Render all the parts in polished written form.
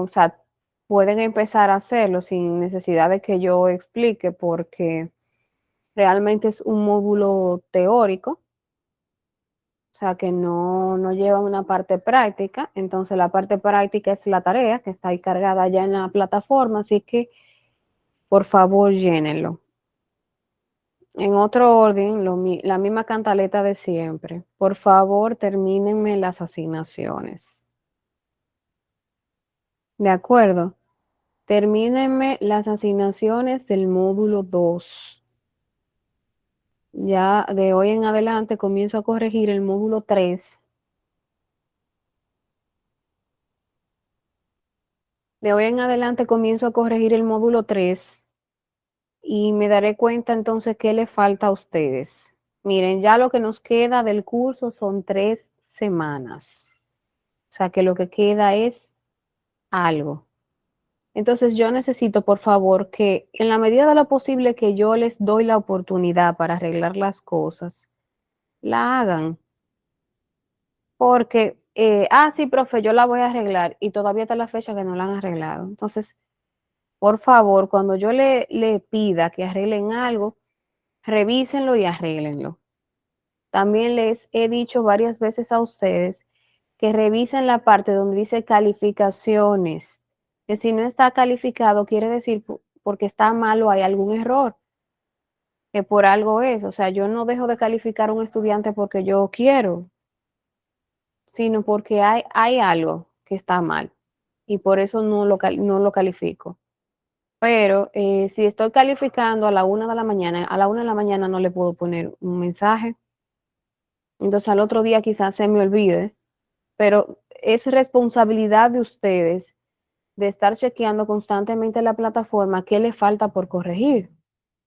o sea, pueden empezar a hacerlo sin necesidad de que yo explique, porque realmente es un módulo teórico, o sea, que no lleva una parte práctica. Entonces, la parte práctica es la tarea que está ahí cargada ya en la plataforma, así que por favor llénenlo. En otro orden, la misma cantaleta de siempre. Por favor, termínenme las asignaciones. ¿De acuerdo? Termínenme las asignaciones del módulo 2. Ya de hoy en adelante comienzo a corregir el módulo 3. De hoy en adelante comienzo a corregir el módulo 3 y me daré cuenta entonces qué le falta a ustedes. Miren, ya lo que nos queda del curso son 3 semanas. O sea que lo que queda es algo. Entonces yo necesito, por favor, que en la medida de lo posible que yo les doy la oportunidad para arreglar las cosas, la hagan. Porque, sí, profe, yo la voy a arreglar y todavía está la fecha que no la han arreglado. Entonces, por favor, cuando yo le pida que arreglen algo, revísenlo y arréglenlo. También les he dicho varias veces a ustedes que revisen la parte donde dice calificaciones, que si no está calificado quiere decir porque está mal o hay algún error, que por algo es. O sea, yo no dejo de calificar a un estudiante porque yo quiero, sino porque hay algo que está mal y por eso no lo califico. Pero si estoy calificando a la 1 de la mañana, a la 1 de la mañana no le puedo poner un mensaje. Entonces al otro día quizás se me olvide, pero es responsabilidad de ustedes de estar chequeando constantemente la plataforma qué le falta por corregir.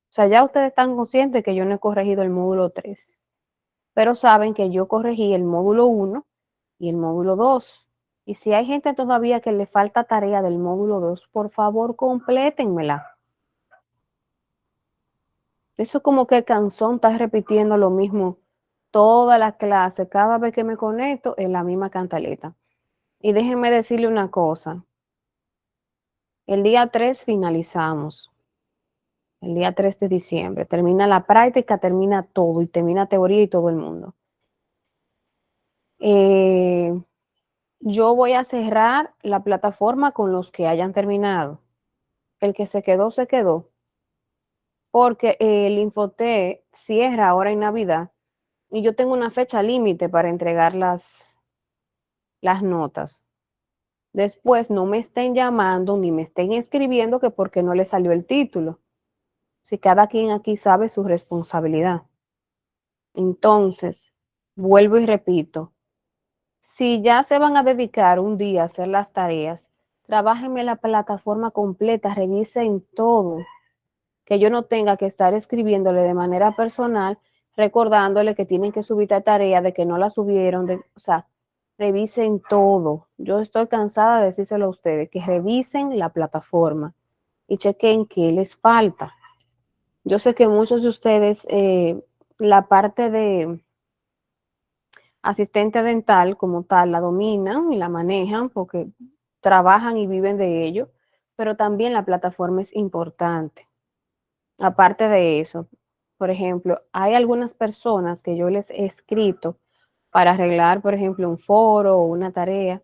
O sea, ya ustedes están conscientes que yo no he corregido el módulo 3, pero saben que yo corregí el módulo 1 y el módulo 2. Y si hay gente todavía que le falta tarea del módulo 2, por favor, complétenmela. Eso como que cansón, está repitiendo lo mismo toda la clase, cada vez que me conecto en la misma cantaleta. Y déjenme decirle una cosa, el día 3 finalizamos, el día 3 de diciembre, termina la práctica, termina todo y termina teoría y todo el mundo. Yo voy a cerrar la plataforma con los que hayan terminado. El que se quedó, se quedó. Porque el Infotep cierra ahora en Navidad y yo tengo una fecha límite para entregar las notas. Después no me estén llamando ni me estén escribiendo que porque no le salió el título. Si cada quien aquí sabe su responsabilidad. Entonces, vuelvo y repito, si ya se van a dedicar un día a hacer las tareas, trabájenme la plataforma completa, revisen todo, que yo no tenga que estar escribiéndole de manera personal, recordándole que tienen que subir la tarea, de que no la subieron, o sea, revisen todo. Yo estoy cansada de decírselo a ustedes, que revisen la plataforma y chequen qué les falta. Yo sé que muchos de ustedes, la parte de asistente dental como tal la dominan y la manejan porque trabajan y viven de ello, pero también la plataforma es importante. Aparte de eso, por ejemplo, hay algunas personas que yo les he escrito para arreglar, por ejemplo, un foro o una tarea.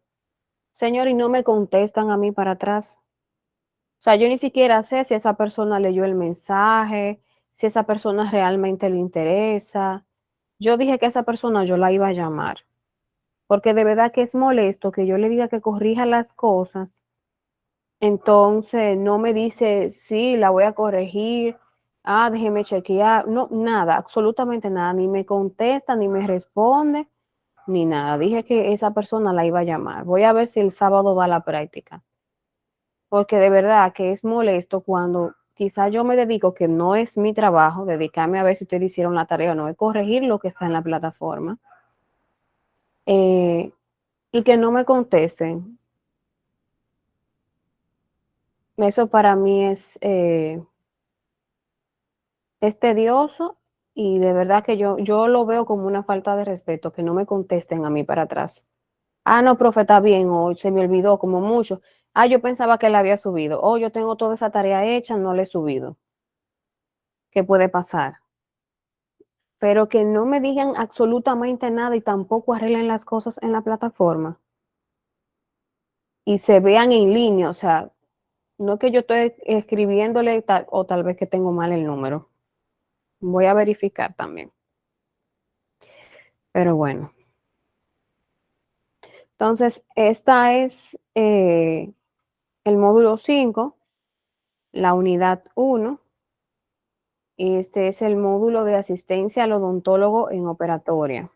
Señor, y no me contestan a mí para atrás. O sea, yo ni siquiera sé si esa persona leyó el mensaje, si esa persona realmente le interesa. Yo dije que esa persona yo la iba a llamar, porque de verdad que es molesto que yo le diga que corrija las cosas, entonces no me dice, sí, la voy a corregir, déjeme chequear, no, nada, absolutamente nada, ni me contesta, ni me responde, ni nada. Dije que esa persona la iba a llamar. Voy a ver si el sábado va a la práctica, porque de verdad que es molesto cuando quizá yo me dedico, que no es mi trabajo, dedicarme a ver si ustedes hicieron la tarea o no, es corregir lo que está en la plataforma, y que no me contesten. Eso para mí es tedioso y de verdad que yo lo veo como una falta de respeto, que no me contesten a mí para atrás. No, profe, está bien, o se me olvidó como mucho. Ah, yo pensaba que la había subido. Oh, yo tengo toda esa tarea hecha, no la he subido. ¿Qué puede pasar? Pero que no me digan absolutamente nada y tampoco arreglen las cosas en la plataforma y se vean en línea, o sea, no que yo estoy escribiéndole o tal vez que tengo mal el número. Voy a verificar también. Pero bueno. Entonces, esta es el módulo 5, la unidad 1. Este es el módulo de asistencia al odontólogo en operatoria.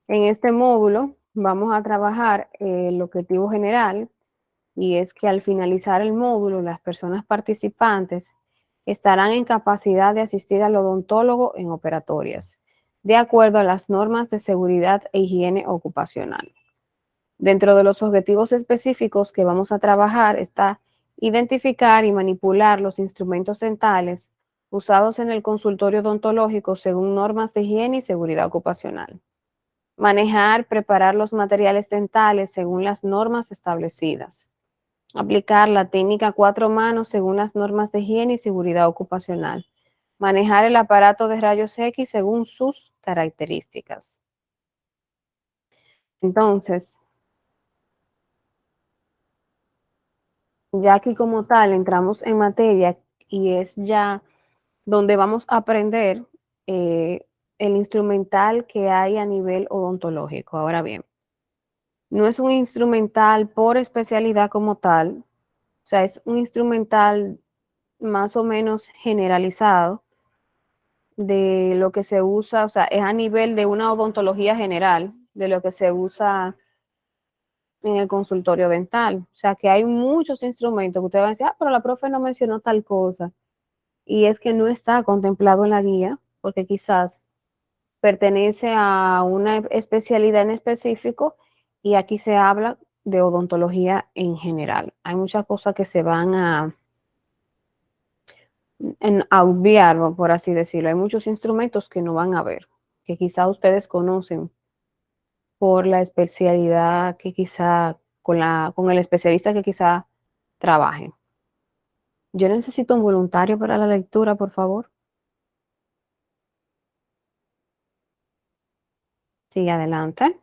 En este módulo vamos a trabajar el objetivo general, y es que al finalizar el módulo, las personas participantes estarán en capacidad de asistir al odontólogo en operatorias, de acuerdo a las normas de seguridad e higiene ocupacional. Dentro de los objetivos específicos que vamos a trabajar está identificar y manipular los instrumentos dentales usados en el consultorio odontológico según normas de higiene y seguridad ocupacional. Manejar, preparar los materiales dentales según las normas establecidas. Aplicar la técnica 4 manos según las normas de higiene y seguridad ocupacional. Manejar el aparato de rayos X según sus características. Entonces, ya aquí como tal entramos en materia y es ya donde vamos a aprender el instrumental que hay a nivel odontológico. Ahora bien, no es un instrumental por especialidad como tal, o sea, es un instrumental más o menos generalizado de lo que se usa, o sea, es a nivel de una odontología general, de lo que se usa en el consultorio dental. O sea, que hay muchos instrumentos que usted va a decir, ah, pero la profe no mencionó tal cosa. Y es que no está contemplado en la guía, porque quizás pertenece a una especialidad en específico y aquí se habla de odontología en general. Hay muchas cosas que se van a obviar, por así decirlo. Hay muchos instrumentos que no van a ver, que quizá ustedes conocen por la especialidad que quizá, con el especialista que quizá trabaje. Yo necesito un voluntario para la lectura, por favor. Sigue adelante.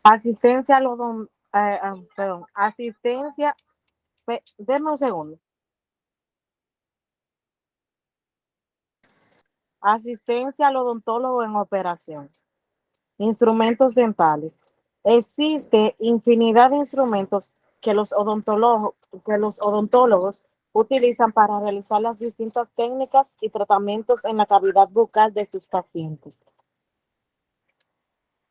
Asistencia a los perdón, asistencia, denme un segundo. Asistencia al odontólogo en operación. Instrumentos dentales. Existe infinidad de instrumentos que los odontólogos utilizan para realizar las distintas técnicas y tratamientos en la cavidad bucal de sus pacientes.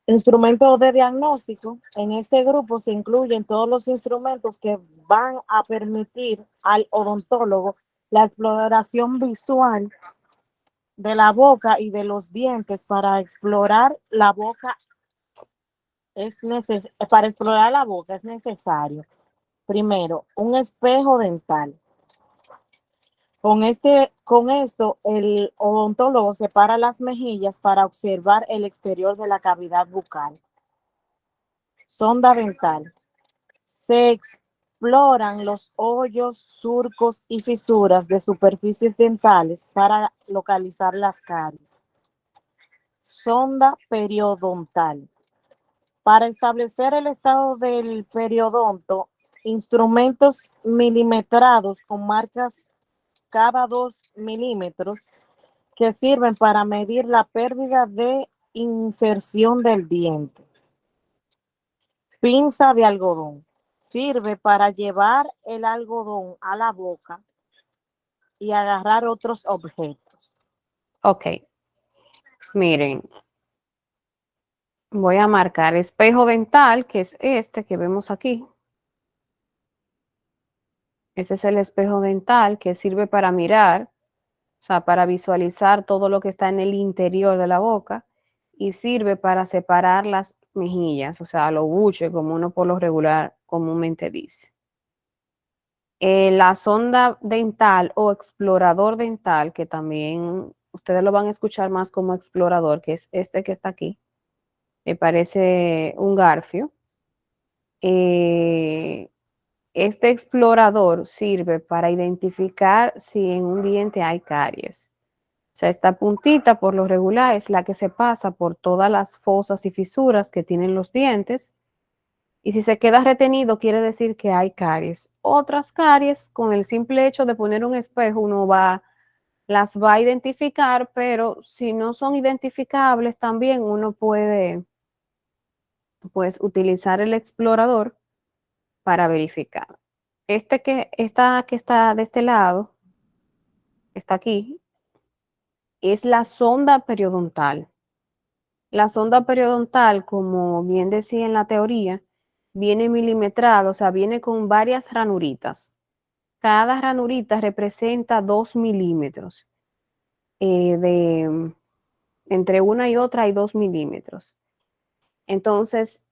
Instrumentos de diagnóstico. En este grupo se incluyen todos los instrumentos que van a permitir al odontólogo la exploración visual de la boca y de los dientes. Para explorar la boca es necesario, primero, un espejo dental. Con esto, el odontólogo separa las mejillas para observar el exterior de la cavidad bucal. Sonda dental. Se exploran los hoyos, surcos y fisuras de superficies dentales para localizar las caries. Sonda periodontal. Para establecer el estado del periodonto, instrumentos milimetrados con marcas cada 2 milímetros que sirven para medir la pérdida de inserción del diente. Pinza de algodón. Sirve para llevar el algodón a la boca y agarrar otros objetos. Ok, miren, voy a marcar espejo dental, que es este que vemos aquí. Este es el espejo dental que sirve para mirar, o sea, para visualizar todo lo que está en el interior de la boca y sirve para separar las mejillas, o sea, los buches, como uno por lo regular comúnmente dice. La sonda dental o explorador dental, que también ustedes lo van a escuchar más como explorador, que es este que está aquí, me parece un garfio. Este explorador sirve para identificar si en un diente hay caries. O sea, esta puntita por lo regular es la que se pasa por todas las fosas y fisuras que tienen los dientes. Y si se queda retenido, quiere decir que hay caries. Otras caries, con el simple hecho de poner un espejo, las va a identificar, pero si no son identificables, también uno puede, pues, utilizar el explorador para verificar. Esta que está de este lado, está aquí, es la sonda periodontal. La sonda periodontal, como bien decía en la teoría, viene milimetrada, o sea, viene con varias ranuritas. Cada ranurita representa 2 milímetros. Entre una y otra hay 2 milímetros. Entonces,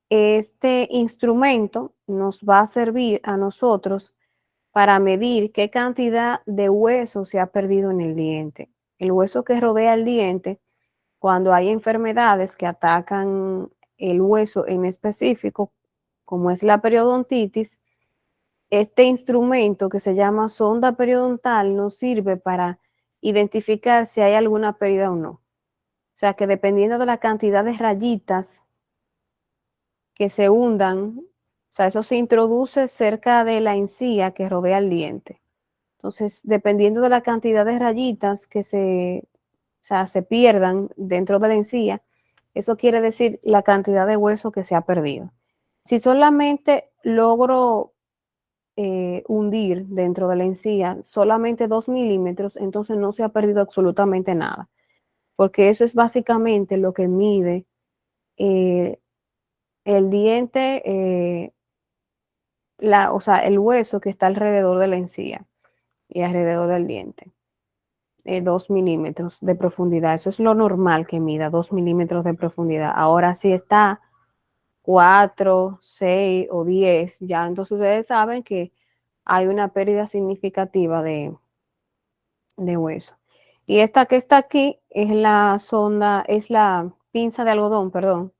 este instrumento nos va a servir a nosotros para medir qué cantidad de hueso se ha perdido en el diente. El hueso que rodea el diente, cuando hay enfermedades que atacan el hueso en específico, como es la periodontitis, este instrumento que se llama sonda periodontal nos sirve para identificar si hay alguna pérdida o no. O sea que dependiendo de la cantidad de rayitas que se hundan, o sea, eso se introduce cerca de la encía que rodea el diente. Entonces, dependiendo de la cantidad de rayitas que se pierdan dentro de la encía, eso quiere decir la cantidad de hueso que se ha perdido. Si solamente logro hundir dentro de la encía solamente 2 milímetros, entonces no se ha perdido absolutamente nada, porque eso es básicamente lo que mide el diente, o sea, el hueso que está alrededor de la encía y alrededor del diente. 2 milímetros de profundidad, eso es lo normal que mida, 2 milímetros de profundidad. Ahora si está 4, 6 o 10, ya entonces ustedes saben que hay una pérdida significativa de hueso. Y esta que está aquí es la sonda, es la pinza de algodón, perdón,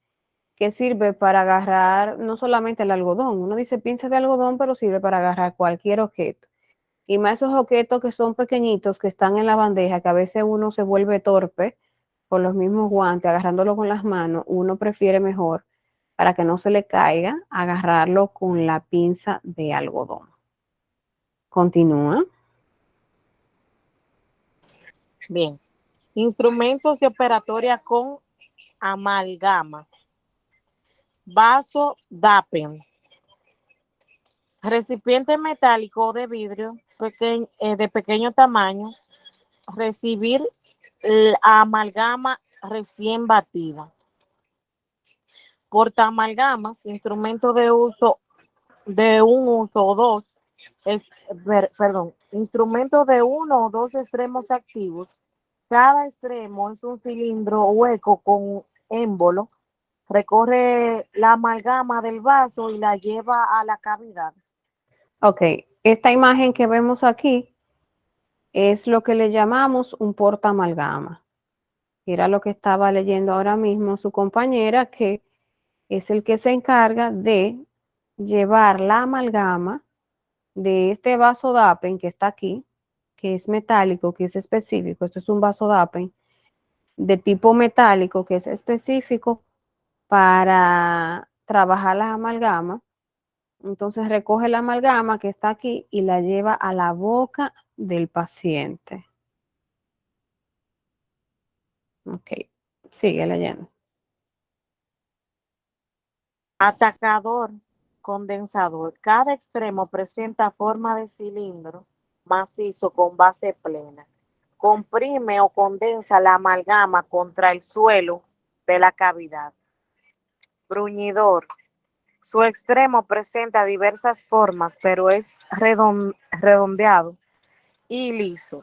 que sirve para agarrar no solamente el algodón, uno dice pinza de algodón, pero sirve para agarrar cualquier objeto. Y más esos objetos que son pequeñitos, que están en la bandeja, que a veces uno se vuelve torpe con los mismos guantes, agarrándolo con las manos, uno prefiere mejor, para que no se le caiga, agarrarlo con la pinza de algodón. Continúa. Bien. Instrumentos de operatoria con amalgama. Vaso Dapen. Recipiente metálico o de vidrio de pequeño tamaño. Recibir la amalgama recién batida. Porta amalgamas, instrumento de uso de un uso o dos, instrumento de uno o dos extremos activos. Cada extremo es un cilindro hueco con émbolo. Recorre la amalgama del vaso y la lleva a la cavidad. Ok, esta imagen que vemos aquí es lo que le llamamos un porta amalgama. Era lo que estaba leyendo ahora mismo su compañera, que es el que se encarga de llevar la amalgama de este vaso Dapen que está aquí, que es metálico, que es específico. Esto es un vaso Dapen de tipo metálico que es específico para trabajar las amalgamas. Entonces recoge la amalgama que está aquí y la lleva a la boca del paciente. Ok, sigue leyendo. Atacador, condensador. Cada extremo presenta forma de cilindro macizo con base plena. Comprime o condensa la amalgama contra el suelo de la cavidad. Bruñidor. Su extremo presenta diversas formas, pero es redondeado y liso,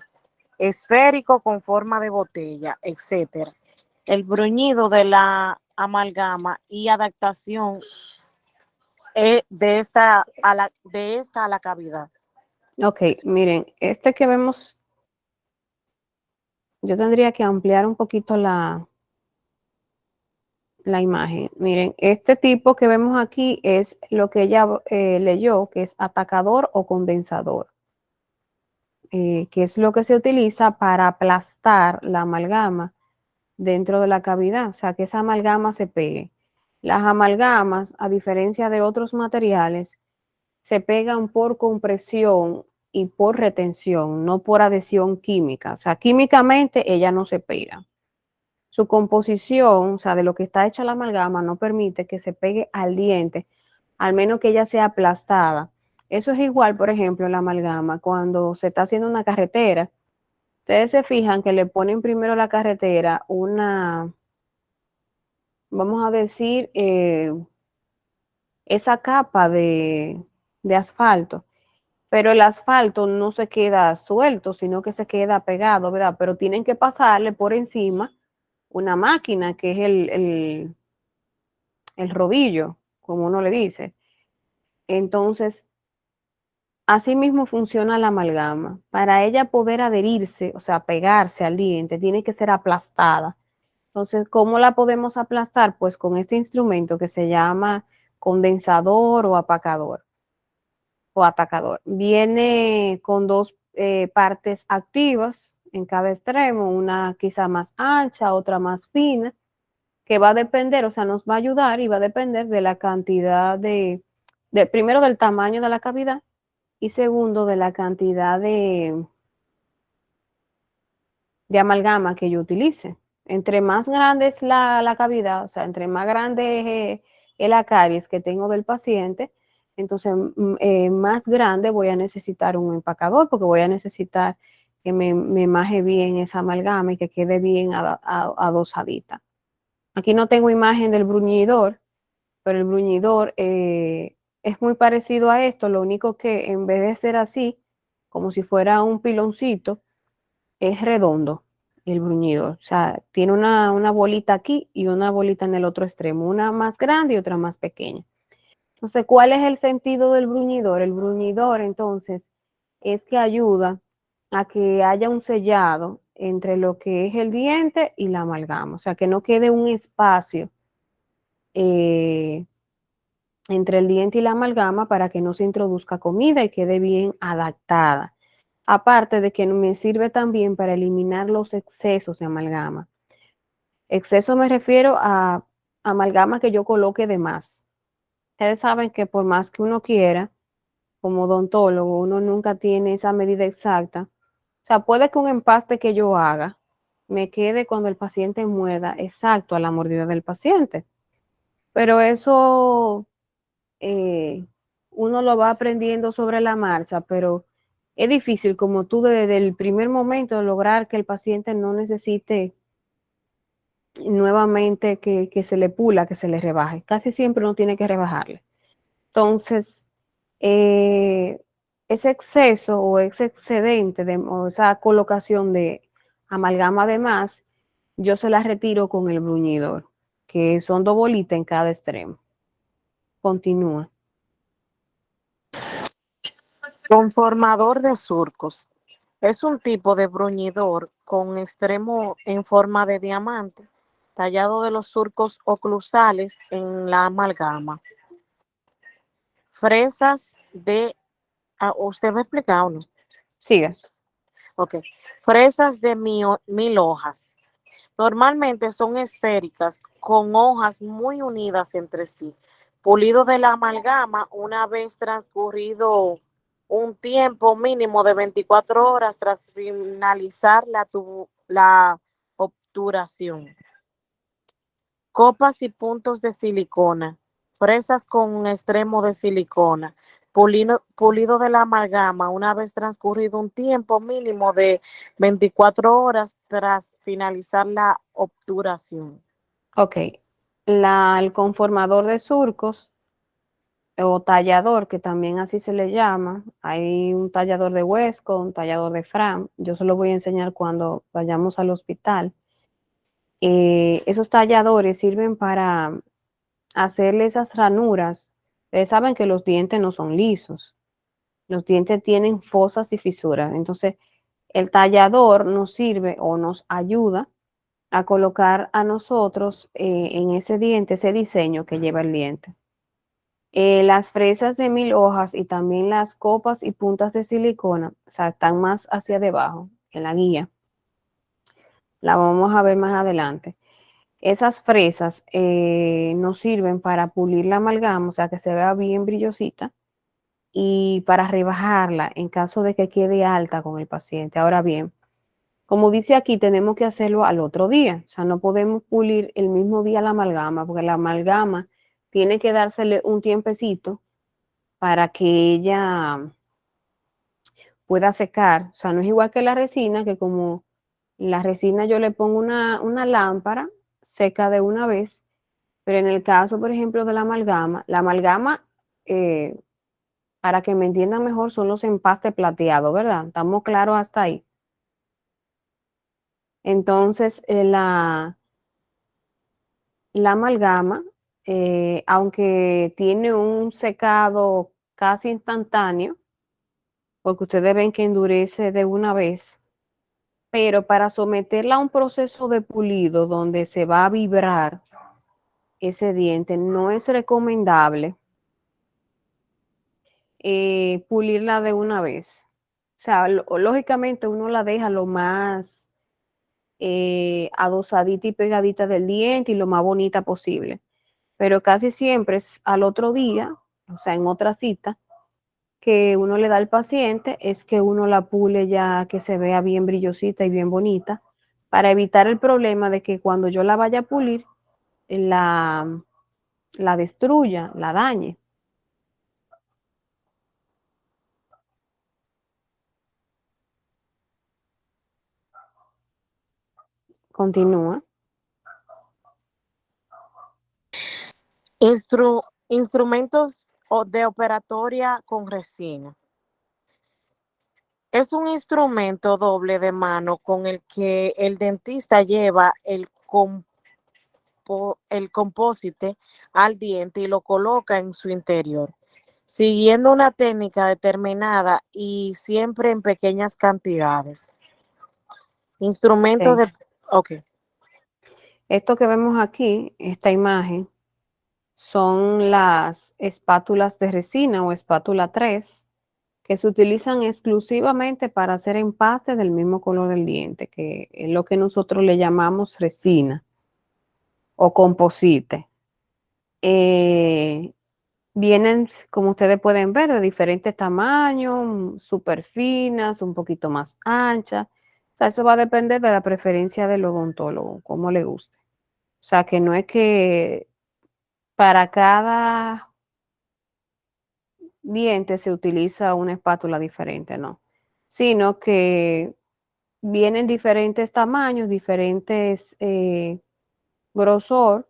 esférico con forma de botella, etc. El bruñido de la amalgama y adaptación de esta a la cavidad. Ok, miren, este que vemos, yo tendría que ampliar un poquito la imagen. Miren, este tipo que vemos aquí es lo que ella leyó, que es atacador o condensador, que es lo que se utiliza para aplastar la amalgama dentro de la cavidad, o sea, que esa amalgama se pegue. Las amalgamas, a diferencia de otros materiales, se pegan por compresión y por retención, no por adhesión química. O sea, químicamente ella no se pega. Su composición, o sea, de lo que está hecha la amalgama, no permite que se pegue al diente, al menos que ella sea aplastada. Eso es igual, por ejemplo, la amalgama, cuando se está haciendo una carretera. Ustedes se fijan que le ponen primero a la carretera una, vamos a decir, esa capa de asfalto, pero el asfalto no se queda suelto, sino que se queda pegado, ¿verdad? Pero tienen que pasarle por encima una máquina que es el rodillo, como uno le dice. Entonces, así mismo funciona la amalgama. Para ella poder adherirse, o sea, pegarse al diente, tiene que ser aplastada. Entonces, ¿cómo la podemos aplastar? Pues con este instrumento que se llama condensador o apacador o atacador. Viene con dos partes activas en cada extremo, una quizá más ancha, otra más fina, que va a depender, o sea, nos va a ayudar y va a depender de la cantidad primero del tamaño de la cavidad y segundo de la cantidad de amalgama que yo utilice. Entre más grande es la cavidad, o sea, entre más grande es la caries que tengo del paciente, entonces más grande voy a necesitar un empacador porque voy a necesitar que me maje bien esa amalgama y que quede bien adosadita. Aquí no tengo imagen del bruñidor, pero el bruñidor es muy parecido a esto, lo único que en vez de ser así, como si fuera un piloncito, es redondo el bruñidor. O sea, tiene una bolita aquí y una bolita en el otro extremo, una más grande y otra más pequeña. Entonces, ¿cuál es el sentido del bruñidor? El bruñidor, entonces, es que ayuda a que haya un sellado entre lo que es el diente y la amalgama. O sea, que no quede un espacio eh, entre el diente y la amalgama para que no se introduzca comida y quede bien adaptada. Aparte de que me sirve también para eliminar los excesos de amalgama. Exceso me refiero a amalgama que yo coloque de más. Ustedes saben que por más que uno quiera, como odontólogo, uno nunca tiene esa medida exacta. O sea, puede que un empaste que yo haga me quede cuando el paciente muerda exacto a la mordida del paciente. Pero eso eh, uno lo va aprendiendo sobre la marcha, pero es difícil como tú desde el primer momento lograr que el paciente no necesite nuevamente que se le pula, que se le rebaje. Casi siempre uno tiene que rebajarle. Entonces, eh, ese exceso o ese excedente o esa colocación de amalgama de más, yo se la retiro con el bruñidor, que son dos bolitas en cada extremo. Continúa. Conformador de surcos. Es un tipo de bruñidor con extremo en forma de diamante, tallado de los surcos oclusales en la amalgama. Fresas de... ¿usted me explica o no? Sigas. Ok. Fresas de 1000 hojas. Normalmente son esféricas con hojas muy unidas entre sí. Pulido de la amalgama una vez transcurrido un tiempo mínimo de 24 horas tras finalizar la obturación. Copas y puntos de silicona. Fresas con un extremo de silicona. Pulido de la amalgama una vez transcurrido un tiempo mínimo de 24 horas tras finalizar la obturación. Ok. El conformador de surcos o tallador, que también así se le llama. Hay un tallador de Wesco, un tallador de Fram. Yo se lo voy a enseñar cuando vayamos al hospital. Esos talladores sirven para hacerle esas ranuras. Ustedes saben que los dientes no son lisos. Los dientes tienen fosas y fisuras. Entonces, el tallador nos sirve o nos ayuda a colocar a nosotros en ese diente, ese diseño que lleva el diente. Las fresas de 1000 hojas y también las copas y puntas de silicona, o sea, están más hacia debajo en la guía. La vamos a ver más adelante. Esas fresas nos sirven para pulir la amalgama, o sea, que se vea bien brillosita y para rebajarla en caso de que quede alta con el paciente. Ahora bien, como dice aquí, tenemos que hacerlo al otro día, o sea, no podemos pulir el mismo día la amalgama, porque la amalgama tiene que dársele un tiempecito para que ella pueda secar, o sea, no es igual que la resina, que como la resina yo le pongo una lámpara, seca de una vez, pero en el caso, por ejemplo, de la amalgama, eh, para que me entiendan mejor, son los empastes plateados, ¿verdad? ¿Estamos claros hasta ahí? Entonces, la amalgama, aunque tiene un secado casi instantáneo, porque ustedes ven que endurece de una vez, pero para someterla a un proceso de pulido donde se va a vibrar ese diente, no es recomendable pulirla de una vez. O sea, lógicamente uno la deja lo más adosadita y pegadita del diente y lo más bonita posible. Pero casi siempre es al otro día, o sea, en otra cita, que uno le da al paciente, es que uno la pule ya que se vea bien brillosita y bien bonita, para evitar el problema de que cuando yo la vaya a pulir, la, la destruya, la dañe. Continúa. Instrumentos de operatoria con resina. Es un instrumento doble de mano con el que el dentista lleva el compósite al diente y lo coloca en su interior, siguiendo una técnica determinada y siempre en pequeñas cantidades. Instrumentos Okay. de... Ok. Esto que vemos aquí, esta imagen, son las espátulas de resina o espátula 3 que se utilizan exclusivamente para hacer empastes del mismo color del diente, que es lo que nosotros le llamamos resina o composite. Vienen, como ustedes pueden ver, de diferentes tamaños, súper finas, un poquito más anchas. O sea, eso va a depender de la preferencia del odontólogo, cómo le guste. O sea, que no es que para cada diente se utiliza una espátula diferente, no, sino que vienen diferentes tamaños, diferentes grosor,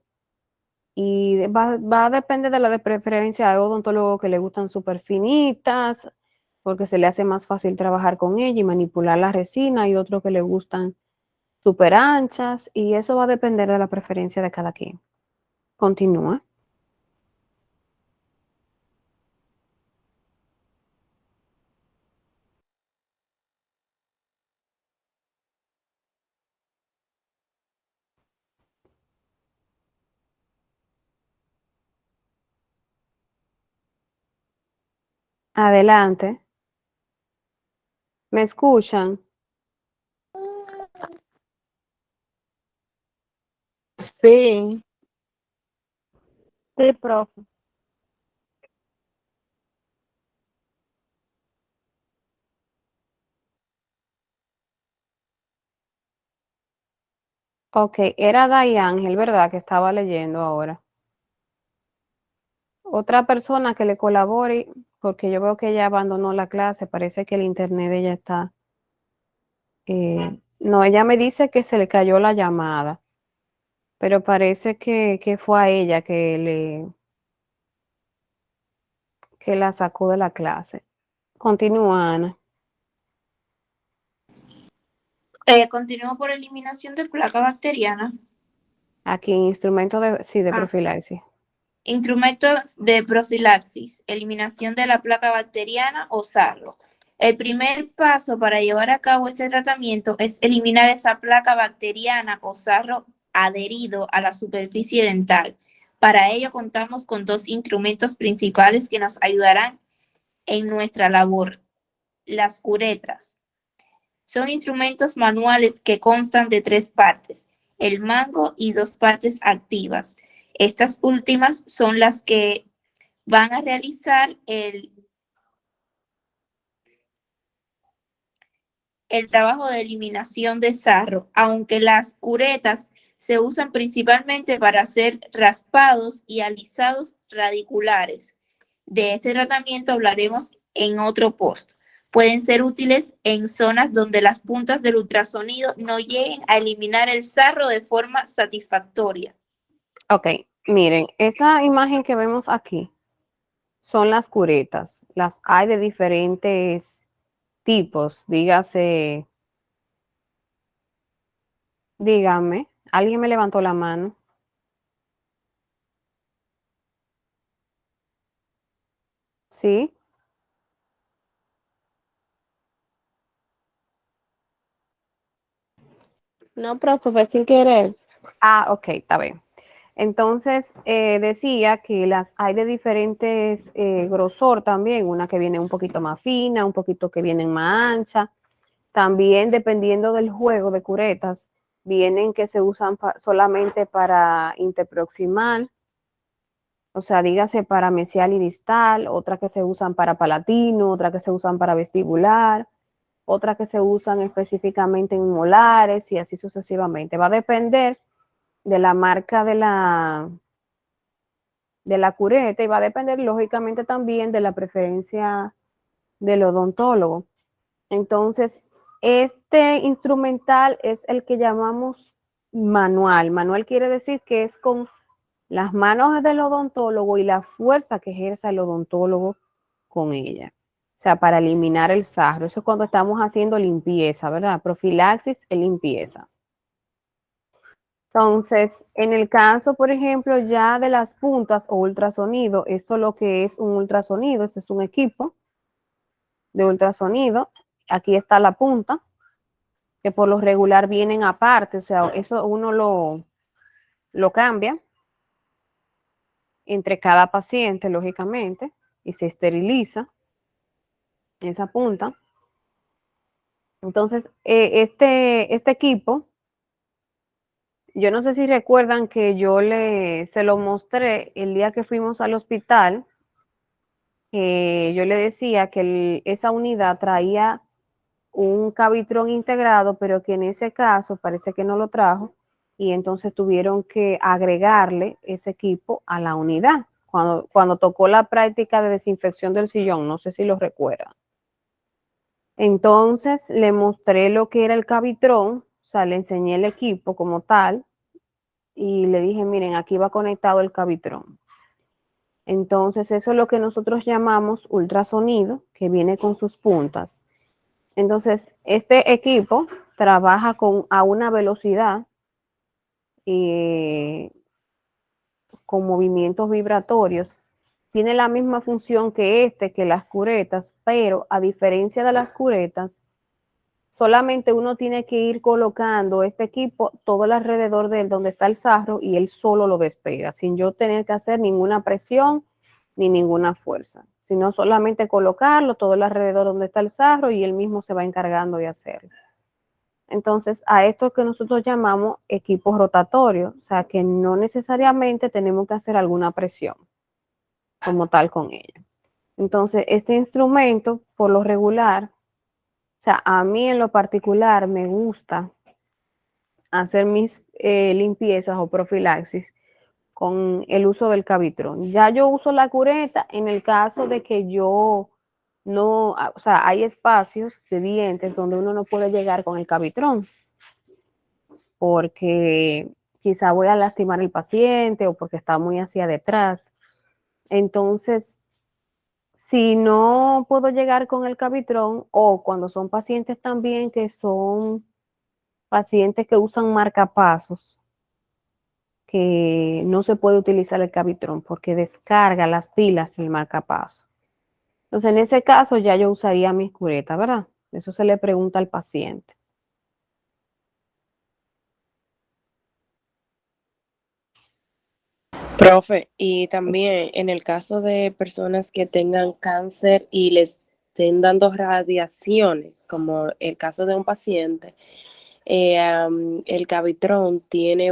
y va a depender de la de preferencia de odontólogo que le gustan súper finitas, porque se le hace más fácil trabajar con ella y manipular la resina, y otros que le gustan súper anchas, y eso va a depender de la preferencia de cada quien. Continúa. Adelante. ¿Me escuchan? Sí. Sí, profe. Ok, era Day Ángel, ¿verdad? Que estaba leyendo ahora. Otra persona que le colabore, porque yo veo que ella abandonó la clase, parece que el internet de ella está. No, ella me dice que se le cayó la llamada, pero parece que fue a ella que la sacó de la clase. Continúa, Ana. Continúo por eliminación de placa bacteriana. Aquí en instrumento de, sí, de Ah, profilaxis. Instrumentos de profilaxis, eliminación de la placa bacteriana o sarro. El primer paso para llevar a cabo este tratamiento es eliminar esa placa bacteriana o sarro adherido a la superficie dental. Para ello contamos con dos instrumentos principales que nos ayudarán en nuestra labor: las curetas. Son instrumentos manuales que constan de 3 partes, el mango y 2 partes activas. Estas últimas son las que van a realizar el trabajo de eliminación de sarro, aunque las curetas se usan principalmente para hacer raspados y alisados radiculares. De este tratamiento hablaremos en otro post. Pueden ser útiles en zonas donde las puntas del ultrasonido no lleguen a eliminar el sarro de forma satisfactoria. Ok, miren, esta imagen que vemos aquí son las curetas. Las hay de diferentes tipos, dígame, alguien me levantó la mano. ¿Sí? No, profe, fue sin querer. Ah, ok, está bien. Entonces, decía que las hay de diferentes grosor también, una que viene un poquito más fina, un poquito que vienen más ancha. También, dependiendo del juego de curetas, vienen que se usan solamente para interproximal, o sea, dígase para mesial y distal, otra que se usan para palatino, otra que se usan para vestibular, otras que se usan específicamente en molares y así sucesivamente. Va a depender de la marca de la cureta y va a depender lógicamente también de la preferencia del odontólogo. Entonces, este instrumental es el que llamamos manual. Manual quiere decir que es con las manos del odontólogo y la fuerza que ejerza el odontólogo con ella. O sea, para eliminar el sarro. Eso es cuando estamos haciendo limpieza, ¿verdad? Profilaxis es limpieza. Entonces, en el caso, por ejemplo, ya de las puntas o ultrasonido, esto lo que es un ultrasonido, este es un equipo de ultrasonido. Aquí está la punta, que por lo regular vienen aparte, o sea, eso uno lo cambia entre cada paciente, lógicamente, y se esteriliza esa punta. Entonces, este equipo, yo no sé si recuerdan que se lo mostré el día que fuimos al hospital. Yo le decía que esa unidad traía un cavitrón integrado, pero que en ese caso parece que no lo trajo y entonces tuvieron que agregarle ese equipo a la unidad. Cuando tocó la práctica de desinfección del sillón, no sé si lo recuerdan. Entonces le mostré lo que era el cavitrón, o sea, le enseñé el equipo como tal y le dije, miren, aquí va conectado el cavitrón. Entonces eso es lo que nosotros llamamos ultrasonido, que viene con sus puntas. Entonces, este equipo trabaja a una velocidad y con movimientos vibratorios. Tiene la misma función que las curetas, pero a diferencia de las curetas, solamente uno tiene que ir colocando este equipo todo alrededor de él donde está el sarro y él solo lo despega, sin yo tener que hacer ninguna presión ni ninguna fuerza, sino solamente colocarlo todo alrededor donde está el sarro y él mismo se va encargando de hacerlo. Entonces, a esto que nosotros llamamos equipo rotatorio, o sea, que no necesariamente tenemos que hacer alguna presión como tal con ella. Entonces, este instrumento, por lo regular, o sea, a mí en lo particular me gusta hacer mis limpiezas o profilaxis con el uso del cavitrón. Ya yo uso la cureta en el caso de que yo no, o sea, hay espacios de dientes donde uno no puede llegar con el cavitrón porque quizá voy a lastimar al paciente o porque está muy hacia detrás. Entonces, si no puedo llegar con el cavitrón o cuando son pacientes también que son pacientes que usan marcapasos, que no se puede utilizar el cavitrón porque descarga las pilas del marcapaso. Entonces, en ese caso ya yo usaría mis curetas, ¿verdad? Eso se le pregunta al paciente. Profe, y también en el caso de personas que tengan cáncer y le estén dando radiaciones, como el caso de un paciente, el Cavitrón tiene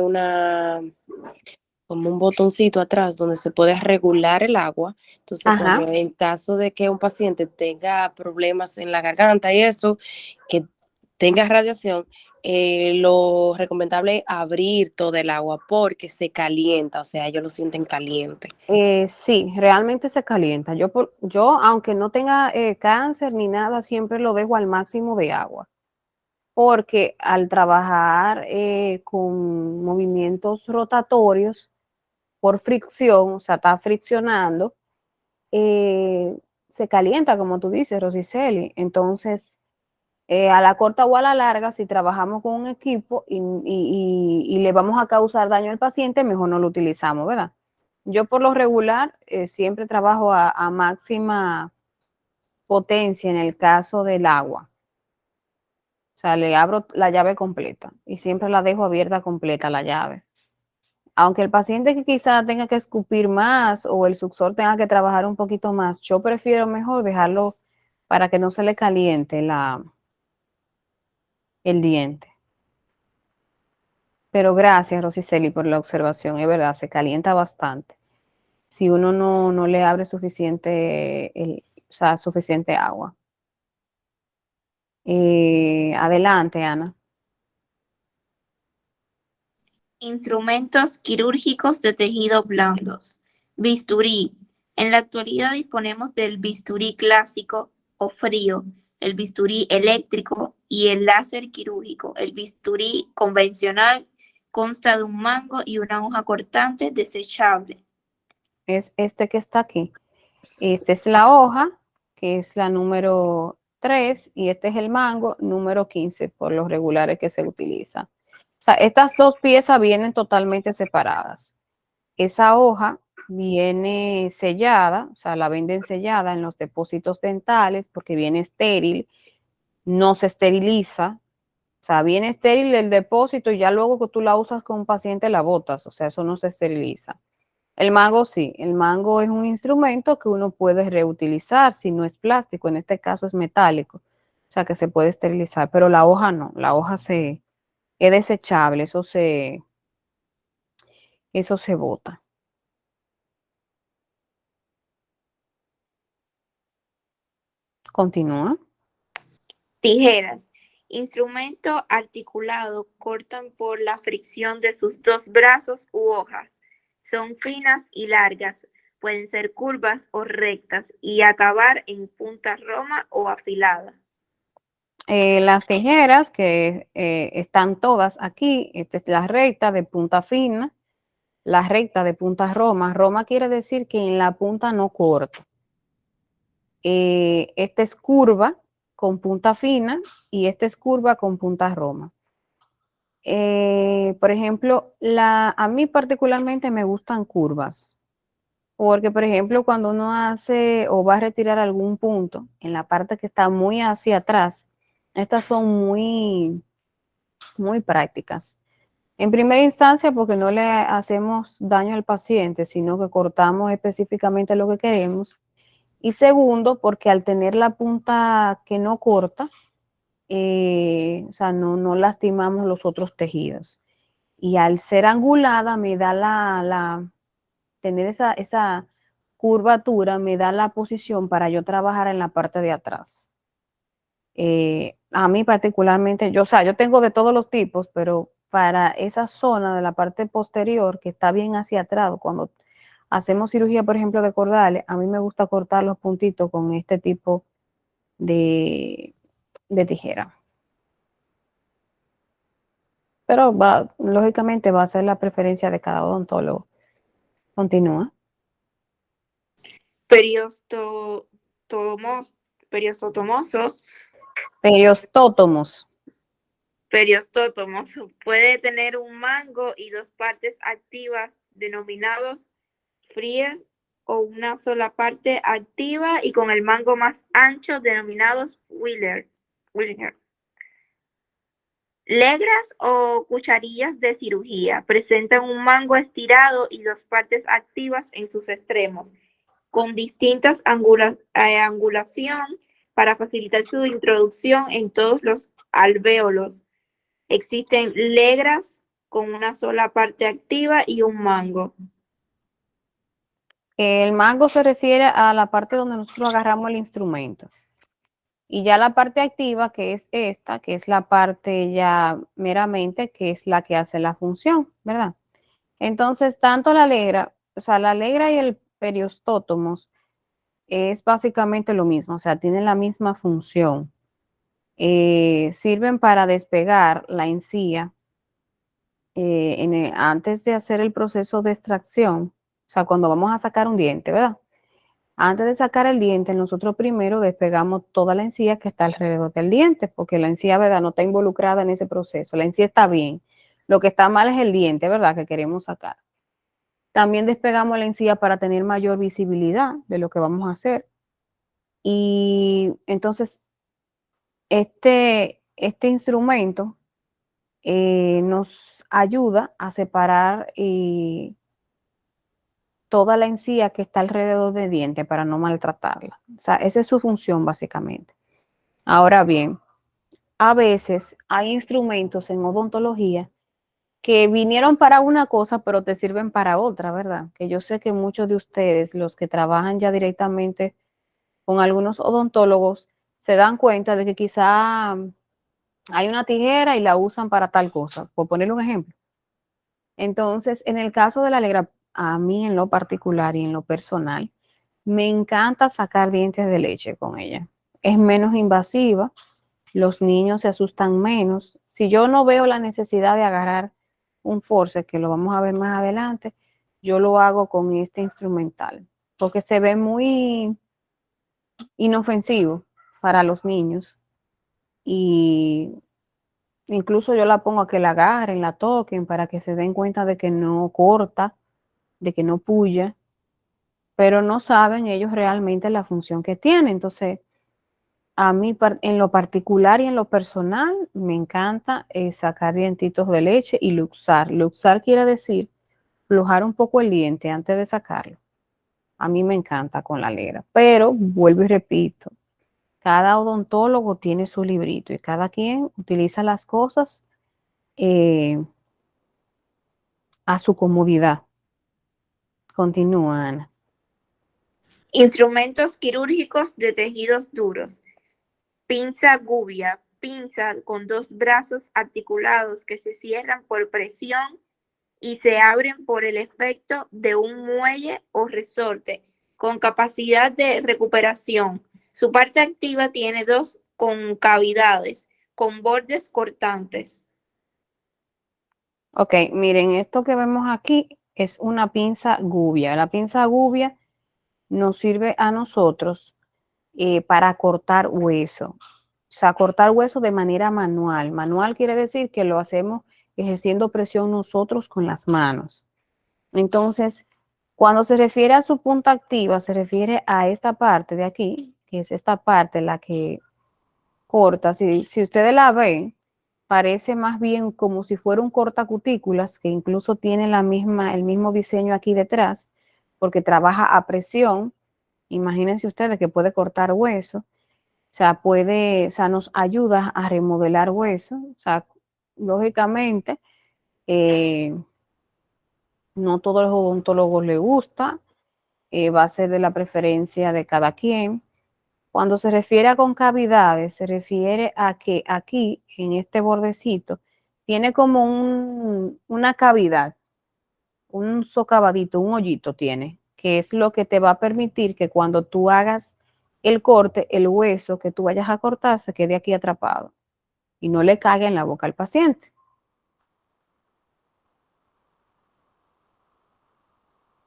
como un botoncito atrás donde se puede regular el agua. Entonces, Ajá. cuando en caso de que un paciente tenga problemas en la garganta y eso, que tenga radiación, lo recomendable es abrir todo el agua porque se calienta, o sea, ellos lo sienten caliente. Sí, realmente se calienta. Yo aunque no tenga cáncer ni nada, siempre lo dejo al máximo de agua. Porque al trabajar con movimientos rotatorios por fricción, o sea, está friccionando, eh, se calienta, como tú dices, Rosiceli. Entonces, a la corta o a la larga, si trabajamos con un equipo y le vamos a causar daño al paciente, mejor no lo utilizamos, ¿verdad? Yo por lo regular siempre trabajo a máxima potencia en el caso del agua. O sea, le abro la llave completa y siempre la dejo abierta completa la llave. Aunque el paciente que quizá tenga que escupir más o el succión tenga que trabajar un poquito más, yo prefiero mejor dejarlo para que no se le caliente el diente. Pero gracias, Rosiceli, por la observación. Es verdad, se calienta bastante. Si uno no le abre suficiente, o sea, suficiente agua. Adelante, Ana. Instrumentos quirúrgicos de tejidos blandos. Bisturí. En la actualidad disponemos del bisturí clásico o frío, el bisturí eléctrico y el láser quirúrgico. El bisturí convencional consta de un mango y una hoja cortante desechable. Es este que está aquí. Esta es la hoja, que es la número 3, y este es el mango número 15, por los regulares que se utiliza. O sea, estas dos piezas vienen totalmente separadas. Esa hoja viene sellada, o sea, la venden sellada en los depósitos dentales porque viene estéril, no se esteriliza, o sea, viene estéril el depósito y ya luego que tú la usas con un paciente la botas, o sea, eso no se esteriliza. El mango sí, el mango es un instrumento que uno puede reutilizar si no es plástico, en este caso es metálico, o sea que se puede esterilizar, pero la hoja no, la hoja es desechable, eso se bota. Continúa. Tijeras. Instrumento articulado, cortan por la fricción de sus dos brazos u hojas. Son finas y largas, pueden ser curvas o rectas y acabar en punta roma o afilada. Las tijeras que están todas aquí, esta es la recta de punta fina, la recta de punta roma. Roma quiere decir que en la punta no corta. Esta es curva con punta fina y esta es curva con punta roma. Por ejemplo, a mí particularmente me gustan curvas, porque por ejemplo cuando uno hace o va a retirar algún punto en la parte que está muy hacia atrás, estas son muy prácticas. En primera instancia, porque no le hacemos daño al paciente, sino que cortamos específicamente lo que queremos. Y segundo, porque al tener la punta que no corta, o sea, no lastimamos los otros tejidos. Y al ser angulada, me da tener esa curvatura, me da la posición para yo trabajar en la parte de atrás. A mí particularmente, o sea, yo tengo de todos los tipos, pero para esa zona de la parte posterior que está bien hacia atrás, cuando hacemos cirugía, por ejemplo, de cordales, a mí me gusta cortar los puntitos con este tipo de tijera. Pero lógicamente va a ser la preferencia de cada odontólogo. Continúa. Periostotomoso Periostótomos. puede tener un mango y dos partes activas denominados frier o una sola parte activa y con el mango más ancho, denominados Wheeler. Legras o cucharillas de cirugía presentan un mango estirado y dos partes activas en sus extremos, con distintas angulación para facilitar su introducción en todos los alvéolos. Existen legras con una sola parte activa y un mango. El mango se refiere a la parte donde nosotros agarramos el instrumento. Y ya la parte activa, que es esta, que es la parte ya meramente, que es la que hace la función, ¿verdad? Entonces, tanto la legra, o sea, la legra y el periostótomos es básicamente lo mismo, o sea, tienen la misma función. Sirven para despegar la encía antes de hacer el proceso de extracción, o sea, cuando vamos a sacar un diente, ¿verdad? Antes de sacar el diente, nosotros primero despegamos toda la encía que está alrededor del diente, porque la encía, ¿verdad?, no está involucrada en ese proceso. La encía está bien. Lo que está mal es el diente, ¿verdad?, que queremos sacar. También despegamos la encía para tener mayor visibilidad de lo que vamos a hacer. Y entonces, este instrumento nos ayuda a separar toda la encía que está alrededor del diente para no maltratarla. O sea, esa es su función básicamente. Ahora bien, a veces hay instrumentos en odontología que vinieron para una cosa, pero te sirven para otra, ¿verdad? Que yo sé que muchos de ustedes, los que trabajan ya directamente con algunos odontólogos, se dan cuenta de que quizá hay una tijera y la usan para tal cosa, por poner un ejemplo. Entonces, en el caso de la alegra, a mí en lo particular y en lo personal, me encanta sacar dientes de leche con ella. Es menos invasiva, los niños se asustan menos. Si yo no veo la necesidad de agarrar un forceps, que lo vamos a ver más adelante, yo lo hago con este instrumental, porque se ve muy inofensivo para los niños y incluso yo la pongo a que la agarren, la toquen para que se den cuenta de que no corta, de que no puya, pero no saben ellos realmente la función que tiene. Entonces, a mí en lo particular y en lo personal me encanta sacar dientitos de leche y luxar. Luxar quiere decir flojar un poco el diente antes de sacarlo. A mí me encanta con la legra, pero vuelvo y repito, cada odontólogo tiene su librito y cada quien utiliza las cosas a su comodidad. Continúa, Ana. Instrumentos quirúrgicos de tejidos duros. Pinza gubia, pinza con dos brazos articulados que se cierran por presión y se abren por el efecto de un muelle o resorte con capacidad de recuperación. Su parte activa tiene dos concavidades con bordes cortantes. Ok, miren, esto que vemos aquí es una pinza gubia. La pinza gubia nos sirve a nosotros para cortar hueso. O sea, cortar hueso de manera manual. Manual quiere decir que lo hacemos ejerciendo presión nosotros con las manos. Entonces, cuando se refiere a su punta activa, se refiere a esta parte de aquí, que es esta parte la que corta. Si ustedes la ven, parece más bien como si fuera un cortacutículas, que incluso tiene el mismo diseño aquí detrás, porque trabaja a presión. Imagínense ustedes que puede cortar hueso, o sea, nos ayuda a remodelar hueso, o sea, lógicamente, no todos los odontólogos les gusta, va a ser de la preferencia de cada quien. Cuando se refiere a concavidades, se refiere a que aquí, en este bordecito, tiene como una cavidad, un socavadito, un hoyito tiene, que es lo que te va a permitir que cuando tú hagas el corte, el hueso que tú vayas a cortar se quede aquí atrapado y no le caiga en la boca al paciente.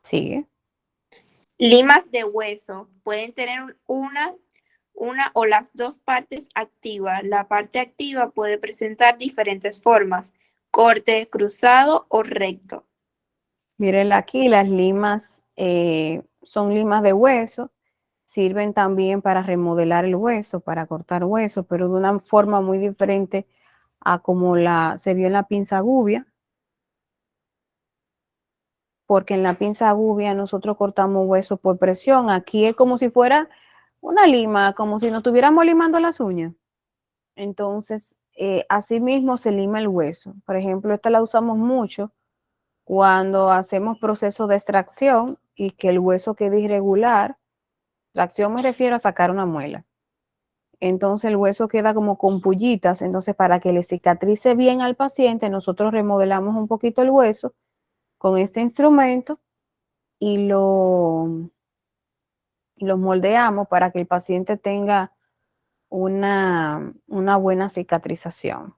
Sigue. Limas de hueso pueden tener una o las dos partes activas. La parte activa puede presentar diferentes formas: corte, cruzado o recto. Miren aquí las limas son limas de hueso, sirven también para remodelar el hueso, para cortar hueso, pero de una forma muy diferente a como se vio en la pinza gubia, porque en la pinza gubia nosotros cortamos hueso por presión. Aquí es como si fuera una lima, como si nos estuviéramos limando las uñas. Entonces, así mismo se lima el hueso. Por ejemplo, esta la usamos mucho cuando hacemos proceso de extracción y que el hueso quede irregular. Extracción me refiero a sacar una muela. Entonces el hueso queda como con pullitas. Entonces, para que le cicatrice bien al paciente, nosotros remodelamos un poquito el hueso con este instrumento y lo moldeamos para que el paciente tenga una buena cicatrización.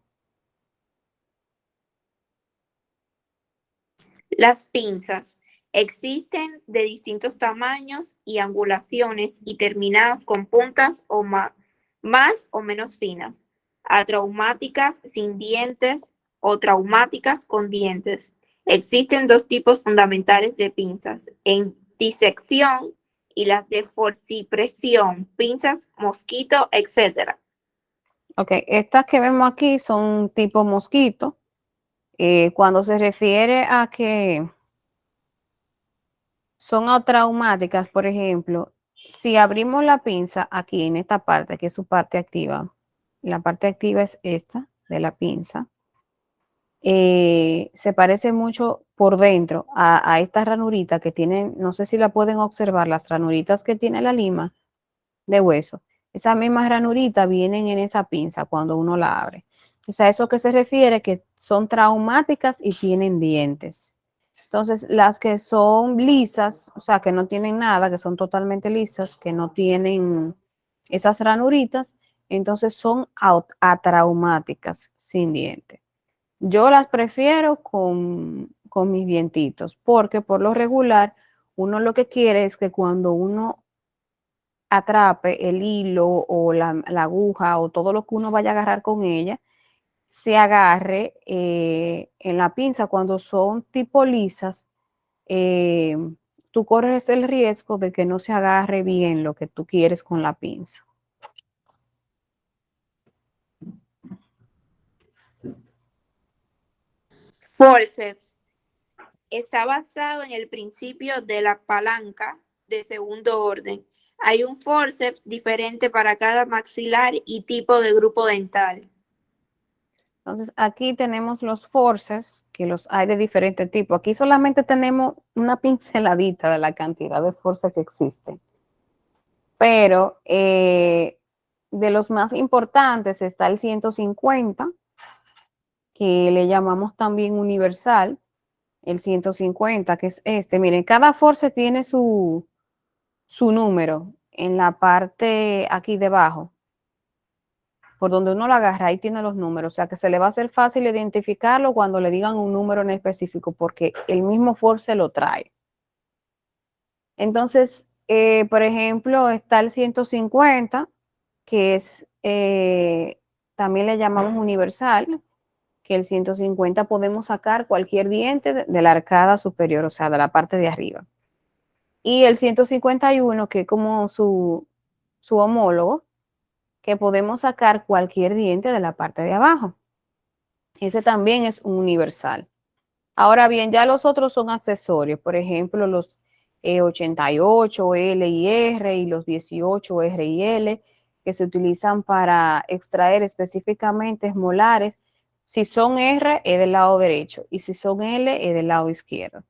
Las pinzas existen de distintos tamaños y angulaciones y terminadas con puntas o más o menos finas, atraumáticas sin dientes o traumáticas con dientes. Existen dos tipos fundamentales de pinzas, en disección y las de forcipresión, pinzas mosquito, etc. Ok, estas que vemos aquí son tipo mosquito. Cuando se refiere a que son traumáticas, por ejemplo, si abrimos la pinza aquí en esta parte, que es su parte activa, la parte activa es esta de la pinza, se parece mucho por dentro a esta ranurita que tienen, no sé si la pueden observar, las ranuritas que tiene la lima de hueso. Esas mismas ranuritas vienen en esa pinza cuando uno la abre. O sea, eso que se refiere que son traumáticas y tienen dientes. Entonces, las que son lisas, o sea, que no tienen nada, que son totalmente lisas, que no tienen esas ranuritas, entonces son atraumáticas, sin dientes. Yo las prefiero con mis dientitos, porque por lo regular, uno lo que quiere es que cuando uno atrape el hilo o la aguja o todo lo que uno vaya a agarrar con ella, se agarre en la pinza. Cuando son tipo lisas, eh, tú corres el riesgo de que no se agarre bien lo que tú quieres con la pinza. Forceps está basado en el principio de la palanca de segundo orden. Hay un forceps diferente para cada maxilar y tipo de grupo dental. Entonces, aquí tenemos los forceps, que los hay de diferente tipo. Aquí solamente tenemos una pinceladita de la cantidad de forceps que existen. Pero de los más importantes está el 150, que le llamamos también universal. El 150, que es este. Miren, cada forceps tiene su número en la parte aquí debajo, por donde uno lo agarra, ahí tiene los números, o sea que se le va a hacer fácil identificarlo cuando le digan un número en específico, porque el mismo forceps lo trae. Entonces, por ejemplo, está el 150, que es, también le llamamos universal, que el 150 podemos sacar cualquier diente de la arcada superior, o sea, de la parte de arriba. Y el 151, que es como su homólogo, que podemos sacar cualquier diente de la parte de abajo. Ese también es un universal. Ahora bien, ya los otros son accesorios, por ejemplo, los 88 L y R y los 18 R y L, que se utilizan para extraer específicamente molares. Si son R, es del lado derecho, y si son L, es del lado izquierdo.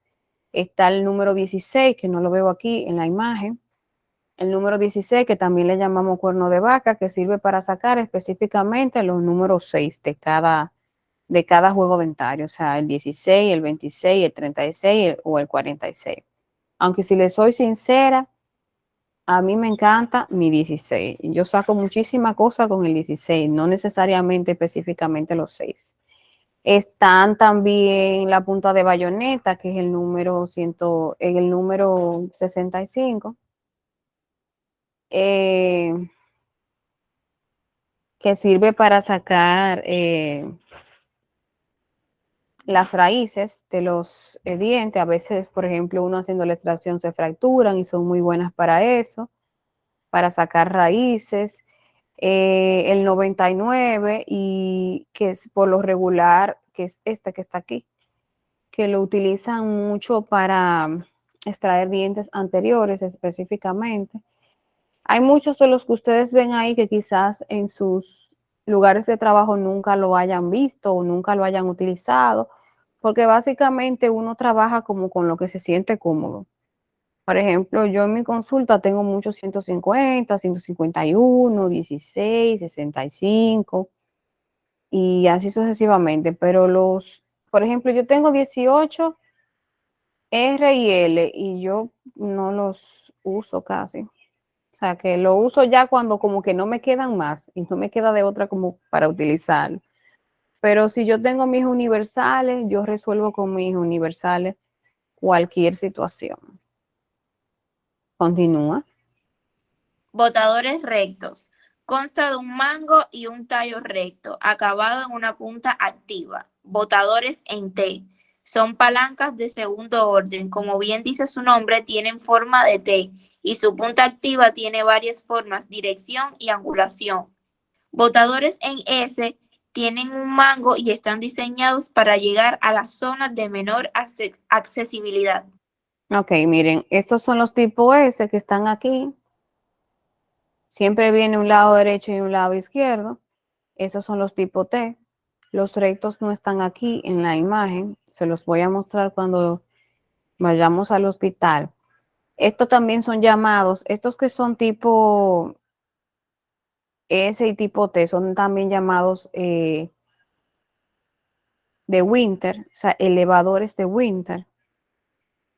Está el número 16, que no lo veo aquí en la imagen. El número 16, que también le llamamos cuerno de vaca, que sirve para sacar específicamente los números 6 de cada juego dentario, o sea, el 16, el 26, el 36 o el 46. Aunque si les soy sincera, a mí me encanta mi 16. Yo saco muchísima cosa con el 16, no necesariamente específicamente los 6. Están también la punta de bayoneta, que es el número 65. Que sirve para sacar las raíces de los dientes. A veces, por ejemplo, uno haciendo la extracción se fracturan y son muy buenas para eso, para sacar raíces. El 99 y que es por lo regular, que es este que está aquí, que lo utilizan mucho para extraer dientes anteriores específicamente. Hay muchos de los que ustedes ven ahí que quizás en sus lugares de trabajo nunca lo hayan visto o nunca lo hayan utilizado, porque básicamente uno trabaja como con lo que se siente cómodo. Por ejemplo, yo en mi consulta tengo muchos 150, 151, 16, 65 y así sucesivamente, pero por ejemplo, yo tengo 18 R y L y yo no los uso casi. O sea, que lo uso ya cuando como que no me quedan más y no me queda de otra como para utilizar. Pero si yo tengo mis universales, yo resuelvo con mis universales cualquier situación. Continúa. Botadores rectos. Consta de un mango y un tallo recto, acabado en una punta activa. Botadores en T. Son palancas de segundo orden. Como bien dice su nombre, tienen forma de T y su punta activa tiene varias formas, dirección y angulación. Botadores en S tienen un mango y están diseñados para llegar a las zonas de menor accesibilidad. Ok, miren, estos son los tipo S que están aquí. Siempre viene un lado derecho y un lado izquierdo. Esos son los tipo T. Los rectos no están aquí en la imagen. Se los voy a mostrar cuando vayamos al hospital. Estos también son llamados, estos que son tipo S y tipo T, son también llamados de Winter, o sea, elevadores de Winter.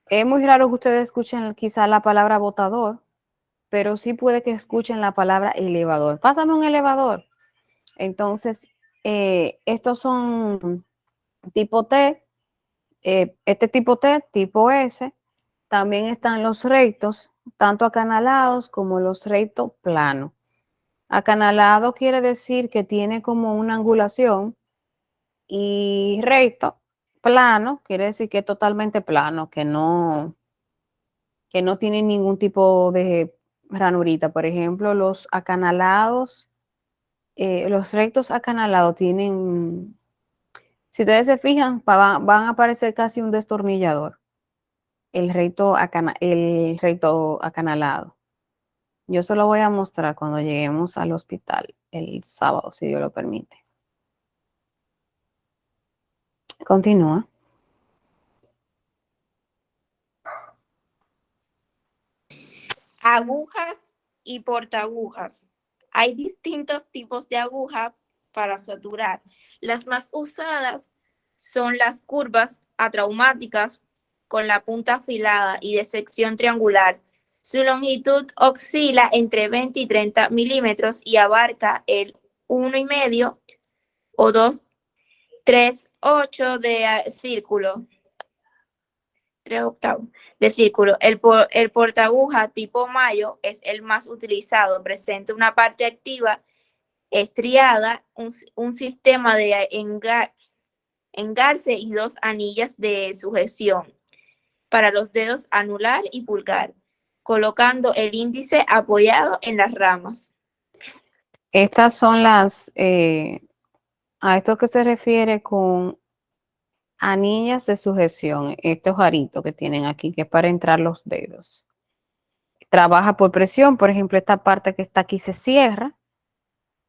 Es muy raro que ustedes escuchen quizá la palabra botador, pero sí puede que escuchen la palabra elevador. Pásame un elevador. Entonces, estos son tipo T, este tipo T, tipo S. También están los rectos, tanto acanalados como los rectos planos. Acanalado quiere decir que tiene como una angulación y recto, plano, quiere decir que es totalmente plano, que no tiene ningún tipo de ranurita. Por ejemplo, los acanalados, los rectos acanalados tienen, si ustedes se fijan, van a aparecer casi un destornillador, el recto acanalado. Yo se lo voy a mostrar cuando lleguemos al hospital el sábado, si Dios lo permite. Continúa. Agujas y portaagujas. Hay distintos tipos de aguja para suturar. Las más usadas son las curvas atraumáticas con la punta afilada y de sección triangular. Su longitud oscila entre 20 y 30 milímetros y abarca el 1,5 o 2, 3, 8 de círculo. 3/8 de círculo. El portaaguja tipo mayo es el más utilizado. Presenta una parte activa estriada, un sistema de engarce y dos anillas de sujeción para los dedos anular y pulgar, colocando el índice apoyado en las ramas. Estas son a esto que se refiere con anillas de sujeción, este ojarito que tienen aquí, que es para entrar los dedos. Trabaja por presión, por ejemplo, esta parte que está aquí se cierra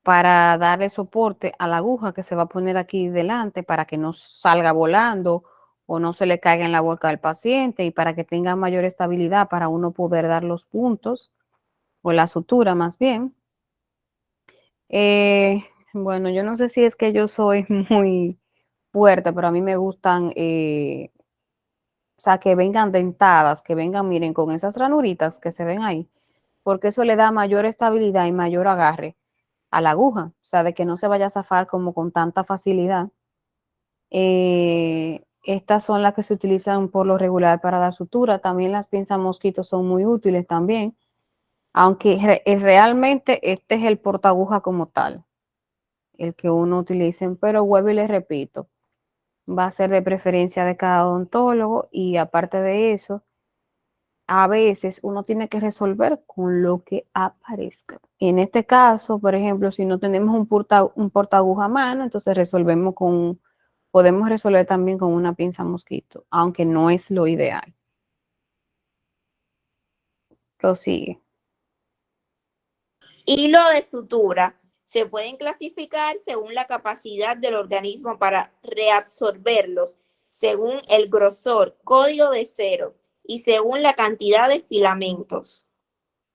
para darle soporte a la aguja que se va a poner aquí delante para que no salga volando o no se le caiga en la boca del paciente y para que tenga mayor estabilidad para uno poder dar los puntos o la sutura más bien. Bueno, yo no sé si es que yo soy muy fuerte, pero a mí me gustan, o sea, que vengan dentadas, que vengan, miren, con esas ranuritas que se ven ahí, porque eso le da mayor estabilidad y mayor agarre a la aguja, o sea, de que no se vaya a zafar como con tanta facilidad. Estas son las que se utilizan por lo regular para dar sutura. También las pinzas mosquitos son muy útiles también, aunque realmente este es el portaaguja como tal, el que uno utilice, pero vuelvo y les repito, va a ser de preferencia de cada odontólogo y aparte de eso, a veces uno tiene que resolver con lo que aparezca. En este caso, por ejemplo, si no tenemos un portaaguja a mano, entonces podemos resolver también con una pinza mosquito, aunque no es lo ideal. Prosigue. Hilo de sutura. Se pueden clasificar según la capacidad del organismo para reabsorberlos, según el grosor, código de cero, y según la cantidad de filamentos.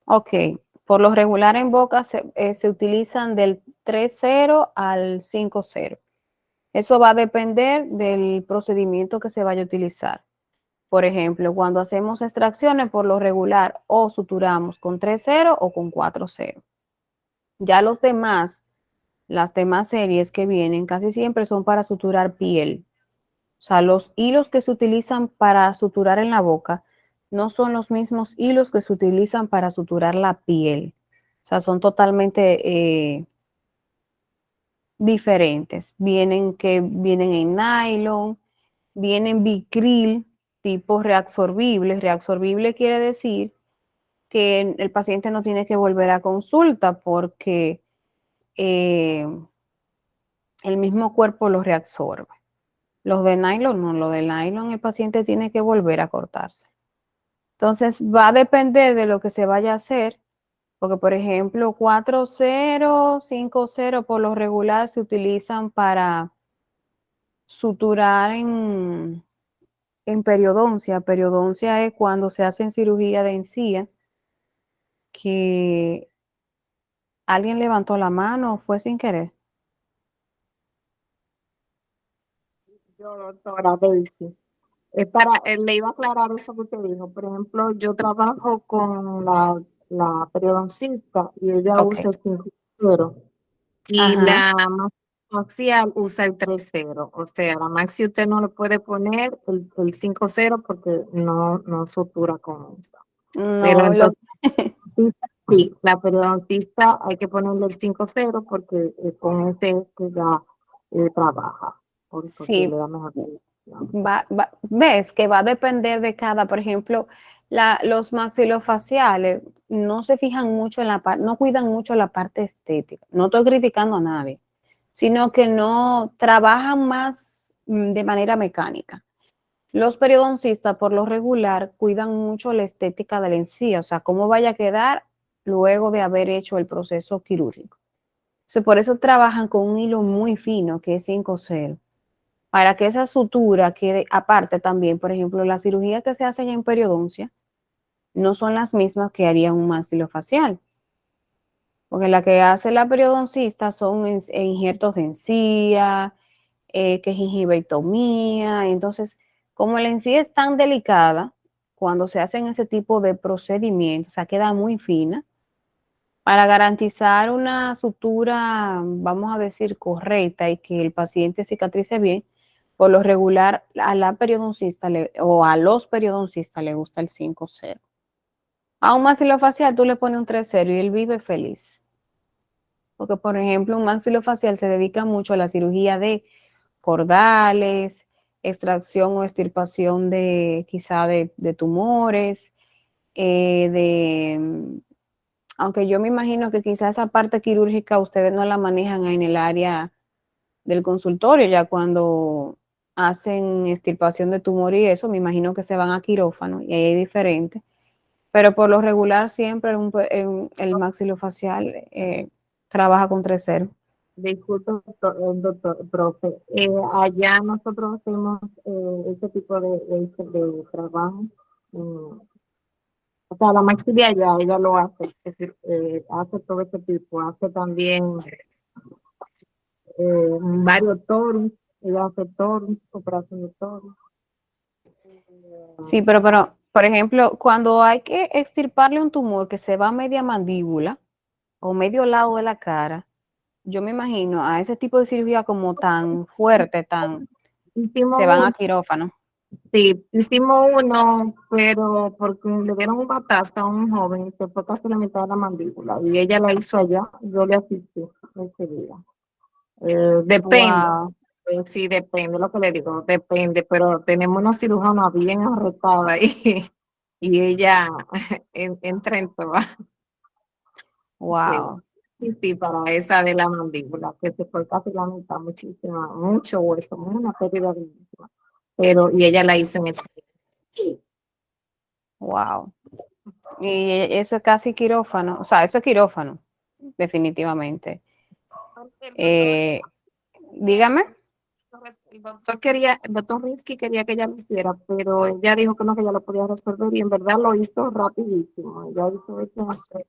Ok, por lo regular en boca se utilizan del 3,0 al 5,0. Eso va a depender del procedimiento que se vaya a utilizar. Por ejemplo, cuando hacemos extracciones, por lo regular o suturamos con 3,0 o con 4,0. Ya las demás series que vienen casi siempre son para suturar piel. O sea, los hilos que se utilizan para suturar en la boca no son los mismos hilos que se utilizan para suturar la piel. O sea, son totalmente diferentes. Vienen en nylon, vienen Vicryl, tipo reabsorbible. Reabsorbible quiere decir que el paciente no tiene que volver a consulta porque el mismo cuerpo lo reabsorbe. Los de nylon no, los de nylon el paciente tiene que volver a cortarse. Entonces va a depender de lo que se vaya a hacer, porque por ejemplo 4,0, 5,0 por lo regular se utilizan para suturar en periodoncia. Periodoncia es cuando se hace cirugía de encía, que alguien levantó la mano o fue sin querer. Yo, doctora Daisy, le iba a aclarar eso que usted dijo. Por ejemplo, yo trabajo con la periodoncista y ella Ok. usa el 5,0 y Ajá. la maxial usa el 3,0. O sea, la maxi usted no le puede poner el 5,0 porque no sutura con eso. Pero No, entonces, sí, la periodoncista hay que ponerle el 5,0 porque con ese es que ya trabaja, porque sí, le da mejor solución. ves que va a depender de cada, por ejemplo, los maxilofaciales no se fijan mucho en la parte, no cuidan mucho la parte estética. No estoy criticando a nadie, sino que no trabajan más de manera mecánica. Los periodoncistas, por lo regular, cuidan mucho la estética de la encía, o sea, cómo vaya a quedar luego de haber hecho el proceso quirúrgico. Entonces, por eso trabajan con un hilo muy fino, que es 5,0, para que esa sutura quede aparte también. Por ejemplo, las cirugías que se hacen en periodoncia no son las mismas que haría un maxilofacial, porque la que hace la periodoncista son injertos de encía, que gingiviectomía. Entonces, como la encía es tan delicada, cuando se hacen ese tipo de procedimientos, o sea, queda muy fina. Para garantizar una sutura, vamos a decir, correcta y que el paciente cicatrice bien, por lo regular a la periodoncista o a los periodoncistas le gusta el 5,0. A un maxilofacial tú le pones un 3,0 y él vive feliz. Porque, por ejemplo, un maxilofacial se dedica mucho a la cirugía de cordales, extracción o extirpación de quizá de tumores, aunque yo me imagino que quizá esa parte quirúrgica ustedes no la manejan en el área del consultorio, ya cuando hacen extirpación de tumor y eso, me imagino que se van a quirófano y ahí hay diferente. Pero por lo regular siempre el maxilofacial trabaja con 3,0. Disculpe, doctor, profe. Allá nosotros hacemos este tipo de trabajo. O sea, la maxi de allá, ella lo hace, es decir, hace todo este tipo, hace también varios toros, ella hace toros, operación de toros. Sí, pero, por ejemplo, cuando hay que extirparle un tumor que se va a media mandíbula o medio lado de la cara, yo me imagino a ese tipo de cirugía como tan fuerte, Hicimos se van a uno, quirófano. sí, hicimos uno, pero porque le dieron un batazo a un joven y se fue casi la mitad de la mandíbula y ella la hizo allá, yo le asistí ese día. Depende. Wow. Sí, depende lo que le digo, depende, pero tenemos una cirujana bien arretada y ella entra en todas. Wow, Sí, sí, para esa de la mandíbula, que se fue casi la mitad, mucho hueso, una pérdida grandísima. Pero, y ella la hizo en el wow. Y eso es casi quirófano, o sea, eso es quirófano, definitivamente. el doctor, Dígame. el doctor Rinsky quería que ella lo hiciera, pero ella dijo que no, que ella lo podía resolver y en verdad lo hizo rapidísimo. Ella hizo eso en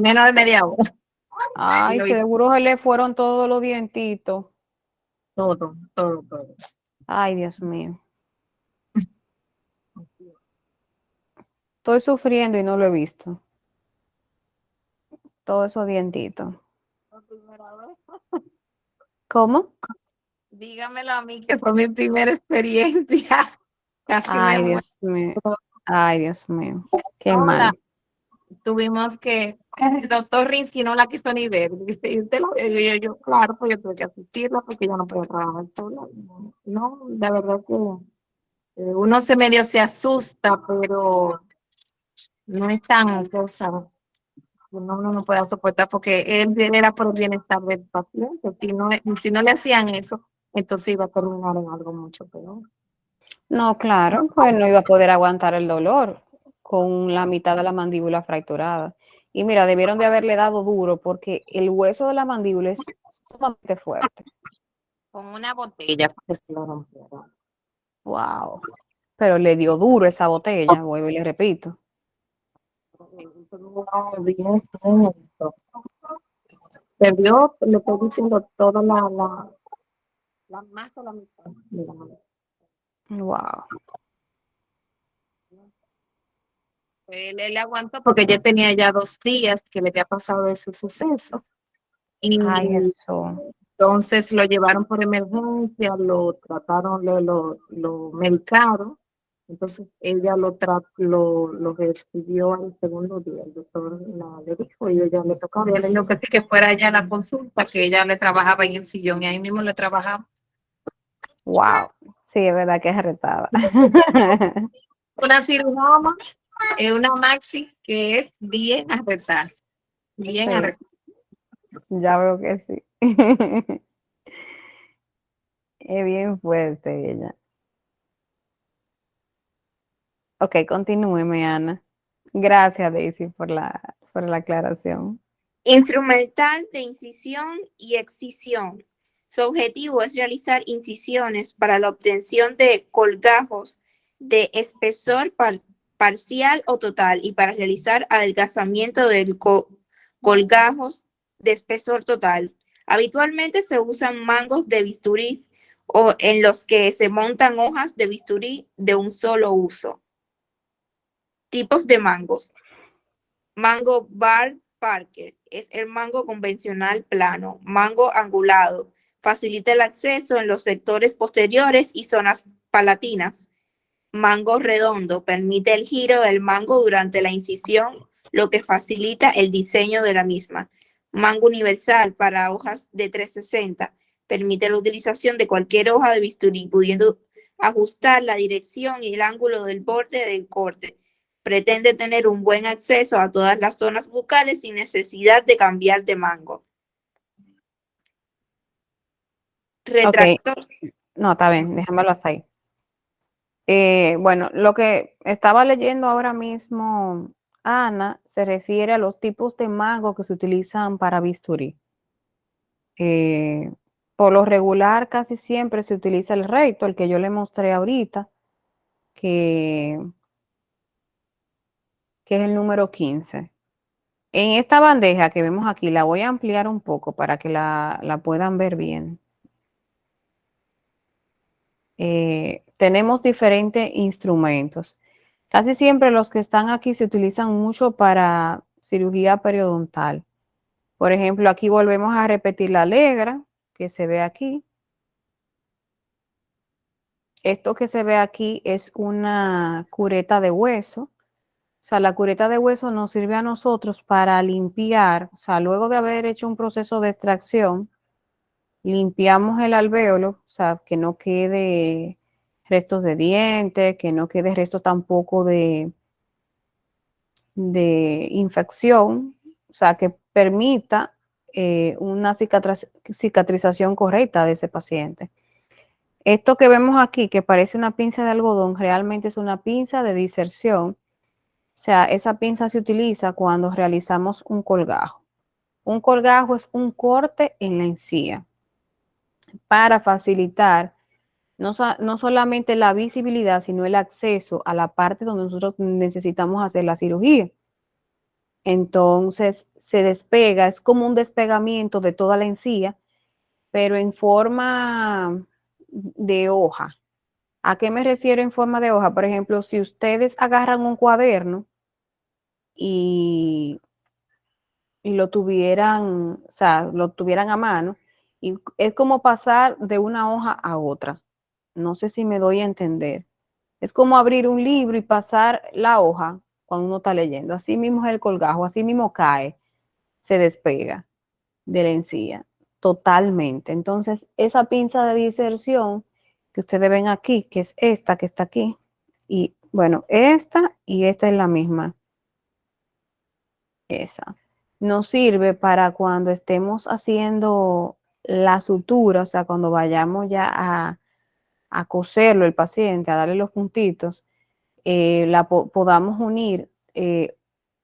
menos de media hora. Y Ay, lo hizo seguro se le fueron todos los dientitos. todo, todo, todo. Ay, Dios mío. Estoy sufriendo y no lo he visto. Todos esos dientitos. La primera vez. ¿Cómo? Dígamelo a mí, que fue mi primera experiencia. Casi me Ay, muero. Dios mío. Ay, Dios mío. Qué Hola. mal. Tuvimos que, el doctor Rinsky no la quiso ni ver. Dice, ¿y usted lo ve? Y yo, claro, pues yo tuve que asistirla porque yo no podía trabajar sola. No, no, la verdad que uno se medio se asusta, pero no es tan cosa. Uno no puede soportar porque él era por el bienestar del paciente. Si no le hacían eso, entonces iba a terminar en algo mucho peor. No, claro, pues no iba a poder aguantar el dolor con la mitad de la mandíbula fracturada. Y mira, debieron de haberle dado duro porque el hueso de la mandíbula es sumamente fuerte. Con una botella porque se lo rompieron. Wow. Pero le dio duro esa botella, vuelvo y le repito. No, bien, bien, esto. Perdió, le estoy diciendo, toda la más de la mitad de la mano. Wow. Él aguantó porque ya tenía ya 2 días que le había pasado ese suceso. Y Ay, Jesús. entonces lo llevaron por emergencia, lo trataron, lo medicaron. Entonces ella lo recibió al segundo día. El doctor le dijo y ella le tocaba. Ella le dijo que fuera allá a la consulta, que ella le trabajaba en el sillón y ahí mismo le trabajaba. Wow. Sí, es verdad que es retada. Una cirujana, una maxi que es bien arretada. Bien Sí, arretada. ya veo que sí. Es bien fuerte ella. Ok, continúeme, Ana. Gracias, Daisy, por la aclaración. Instrumental de incisión y excisión. Su objetivo es realizar incisiones para la obtención de colgajos de espesor parcial o total y para realizar adelgazamiento del colgajos de espesor total. Habitualmente se usan mangos de bisturí o en los que se montan hojas de bisturí de un solo uso. Tipos de mangos. Mango Bar Parker es el mango convencional plano, mango angulado, facilita el acceso en los sectores posteriores y zonas palatinas. Mango redondo permite el giro del mango durante la incisión, lo que facilita el diseño de la misma. Mango universal para hojas de 360 permite la utilización de cualquier hoja de bisturí, pudiendo ajustar la dirección y el ángulo del borde del corte. Pretende tener un buen acceso a todas las zonas bucales sin necesidad de cambiar de mango. Ok, Retractor. no, está bien, déjamelo hasta ahí. Bueno, lo que estaba leyendo ahora mismo, Ana, se refiere a los tipos de mango que se utilizan para bisturí. Por lo regular, casi siempre se utiliza el recto, el que yo le mostré ahorita, que, que es el número 15. En esta bandeja que vemos aquí, la voy a ampliar un poco para que la puedan ver bien. Tenemos diferentes instrumentos. Casi siempre los que están aquí se utilizan mucho para cirugía periodontal. Por ejemplo, aquí volvemos a repetir la alegra que se ve aquí. Esto que se ve aquí es una cureta de hueso. O sea, la cureta de hueso nos sirve a nosotros para limpiar, o sea, luego de haber hecho un proceso de extracción, limpiamos el alvéolo, o sea, que no quede restos de dientes, que no quede resto tampoco de infección, o sea, que permita una cicatrización correcta de ese paciente. Esto que vemos aquí, que parece una pinza de algodón, realmente es una pinza de diserción. O sea, esa pinza se utiliza cuando realizamos un colgajo. Un colgajo es un corte en la encía para facilitar no solamente la visibilidad, sino el acceso a la parte donde nosotros necesitamos hacer la cirugía. Entonces se despega, es como un despegamiento de toda la encía, pero en forma de hoja. ¿A qué me refiero en forma de hoja? Por ejemplo, si ustedes agarran un cuaderno y lo tuvieran, o sea, lo tuvieran a mano, y es como pasar de una hoja a otra. No sé si me doy a entender. Es como abrir un libro y pasar la hoja cuando uno está leyendo. Así mismo es el colgajo, así mismo cae, se despega de la encía totalmente. Entonces, esa pinza de diserción que ustedes ven aquí, que es esta que está aquí, y bueno, esta y esta es la misma, esa. Nos sirve para cuando estemos haciendo la sutura, o sea, cuando vayamos ya a coserlo el paciente, a darle los puntitos, podamos unir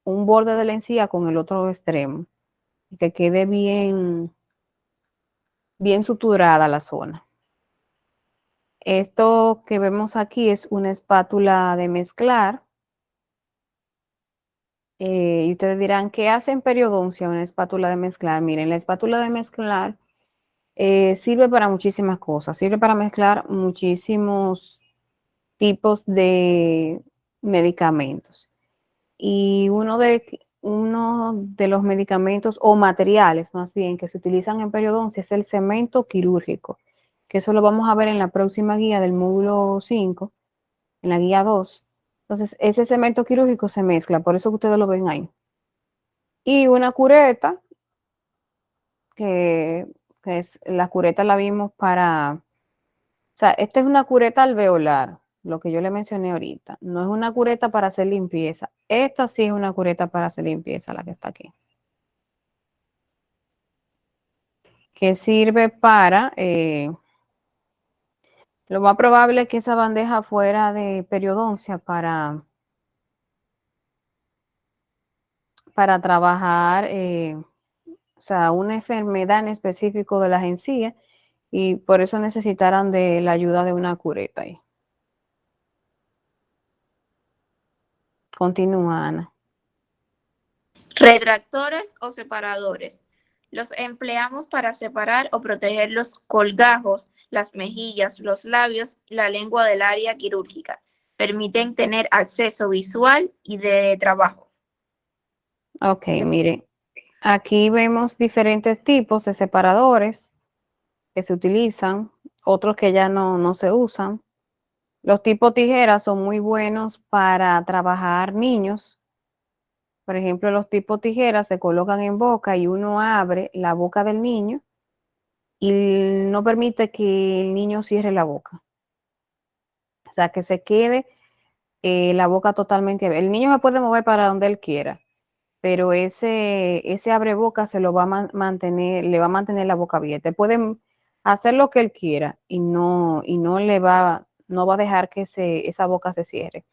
un borde de la encía con el otro extremo y que quede bien, bien suturada la zona. Esto que vemos aquí es una espátula de mezclar. Y ustedes dirán, ¿qué hace en periodoncia una espátula de mezclar? Miren, la espátula de mezclar sirve para muchísimas cosas. Sirve para mezclar muchísimos tipos de medicamentos. Y uno de los medicamentos o materiales más bien que se utilizan en periodoncia es el cemento quirúrgico, que eso lo vamos a ver en la próxima guía del módulo 5, en la guía 2. Entonces, ese cemento quirúrgico se mezcla, por eso que ustedes lo ven ahí. Y una cureta, que es la cureta la vimos para, o sea, esta es una cureta alveolar, lo que yo le mencioné ahorita. No es una cureta para hacer limpieza. Esta sí es una cureta para hacer limpieza, la que está aquí. Que sirve para, lo más probable es que esa bandeja fuera de periodoncia para trabajar, o sea, una enfermedad en específico de las encías, y por eso necesitaran de la ayuda de una cureta ahí. Continúa, Ana. Retractores o separadores. Los empleamos para separar o proteger los colgajos, las mejillas, los labios, la lengua del área quirúrgica. Permiten tener acceso visual y de trabajo. Ok, mire, aquí vemos diferentes tipos de separadores que se utilizan, otros que ya no se usan. Los tipos tijeras son muy buenos para trabajar niños. Por ejemplo, los tipos tijeras se colocan en boca y uno abre la boca del niño y no permite que el niño cierre la boca. O sea, que se quede la boca totalmente abierta. El niño se puede mover para donde él quiera, pero ese abreboca se lo va a mantener, le va a mantener la boca abierta. Puede hacer lo que él quiera y no va a dejar que esa boca se cierre.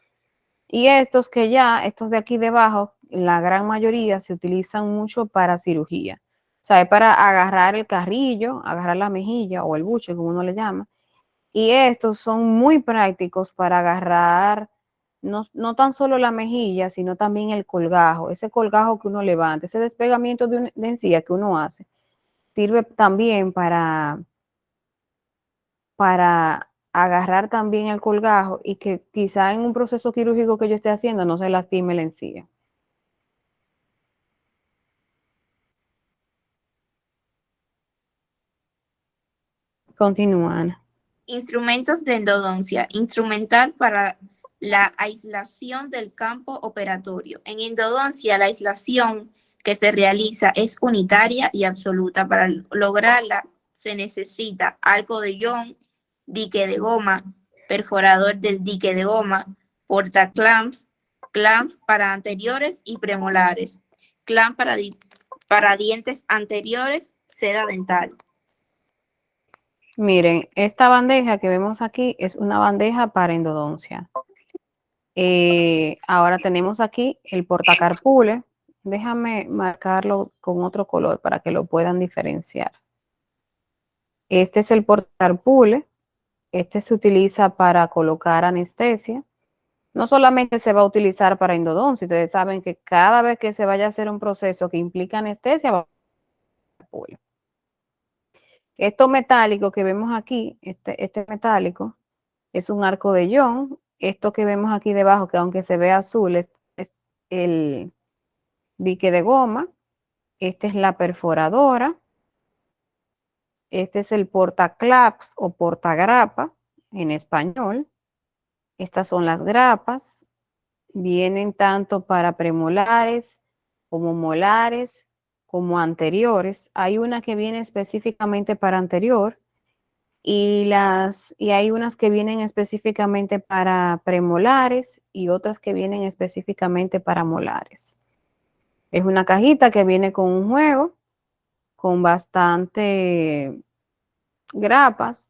Y estos de aquí debajo, la gran mayoría se utilizan mucho para cirugía. O sea, es para agarrar el carrillo, agarrar la mejilla o el buche, como uno le llama. Y estos son muy prácticos para agarrar no tan solo la mejilla, sino también el colgajo, ese colgajo que uno levanta, ese despegamiento de encía que uno hace. Sirve también para agarrar también el colgajo y que quizá en un proceso quirúrgico que yo esté haciendo no se lastime la encía. Continúa, Ana. Instrumentos de endodoncia. Instrumental para la aislación del campo operatorio. En endodoncia, la aislación que se realiza es unitaria y absoluta para lograr la se necesita arco de Young, dique de goma, perforador del dique de goma, portaclamps, clamp para anteriores y premolares, clamp para dientes anteriores, seda dental. Miren, esta bandeja que vemos aquí es una bandeja para endodoncia. Ahora tenemos aquí el portacarpule. Déjame marcarlo con otro color para que lo puedan diferenciar. Este es el portacarpule. Este se utiliza para colocar anestesia. No solamente se va a utilizar para endodoncia. Ustedes saben que cada vez que se vaya a hacer un proceso que implica anestesia, va a carpule. Esto metálico que vemos aquí, este metálico, es un arco de Young. Esto que vemos aquí debajo, que aunque se ve azul, es el dique de goma. Esta es la perforadora. Este es el portaclaps o portagrapa en español. Estas son las grapas. Vienen tanto para premolares como molares como anteriores. Hay una que viene específicamente para anterior y hay unas que vienen específicamente para premolares y otras que vienen específicamente para molares. Es una cajita que viene con un juego, con bastante grapas,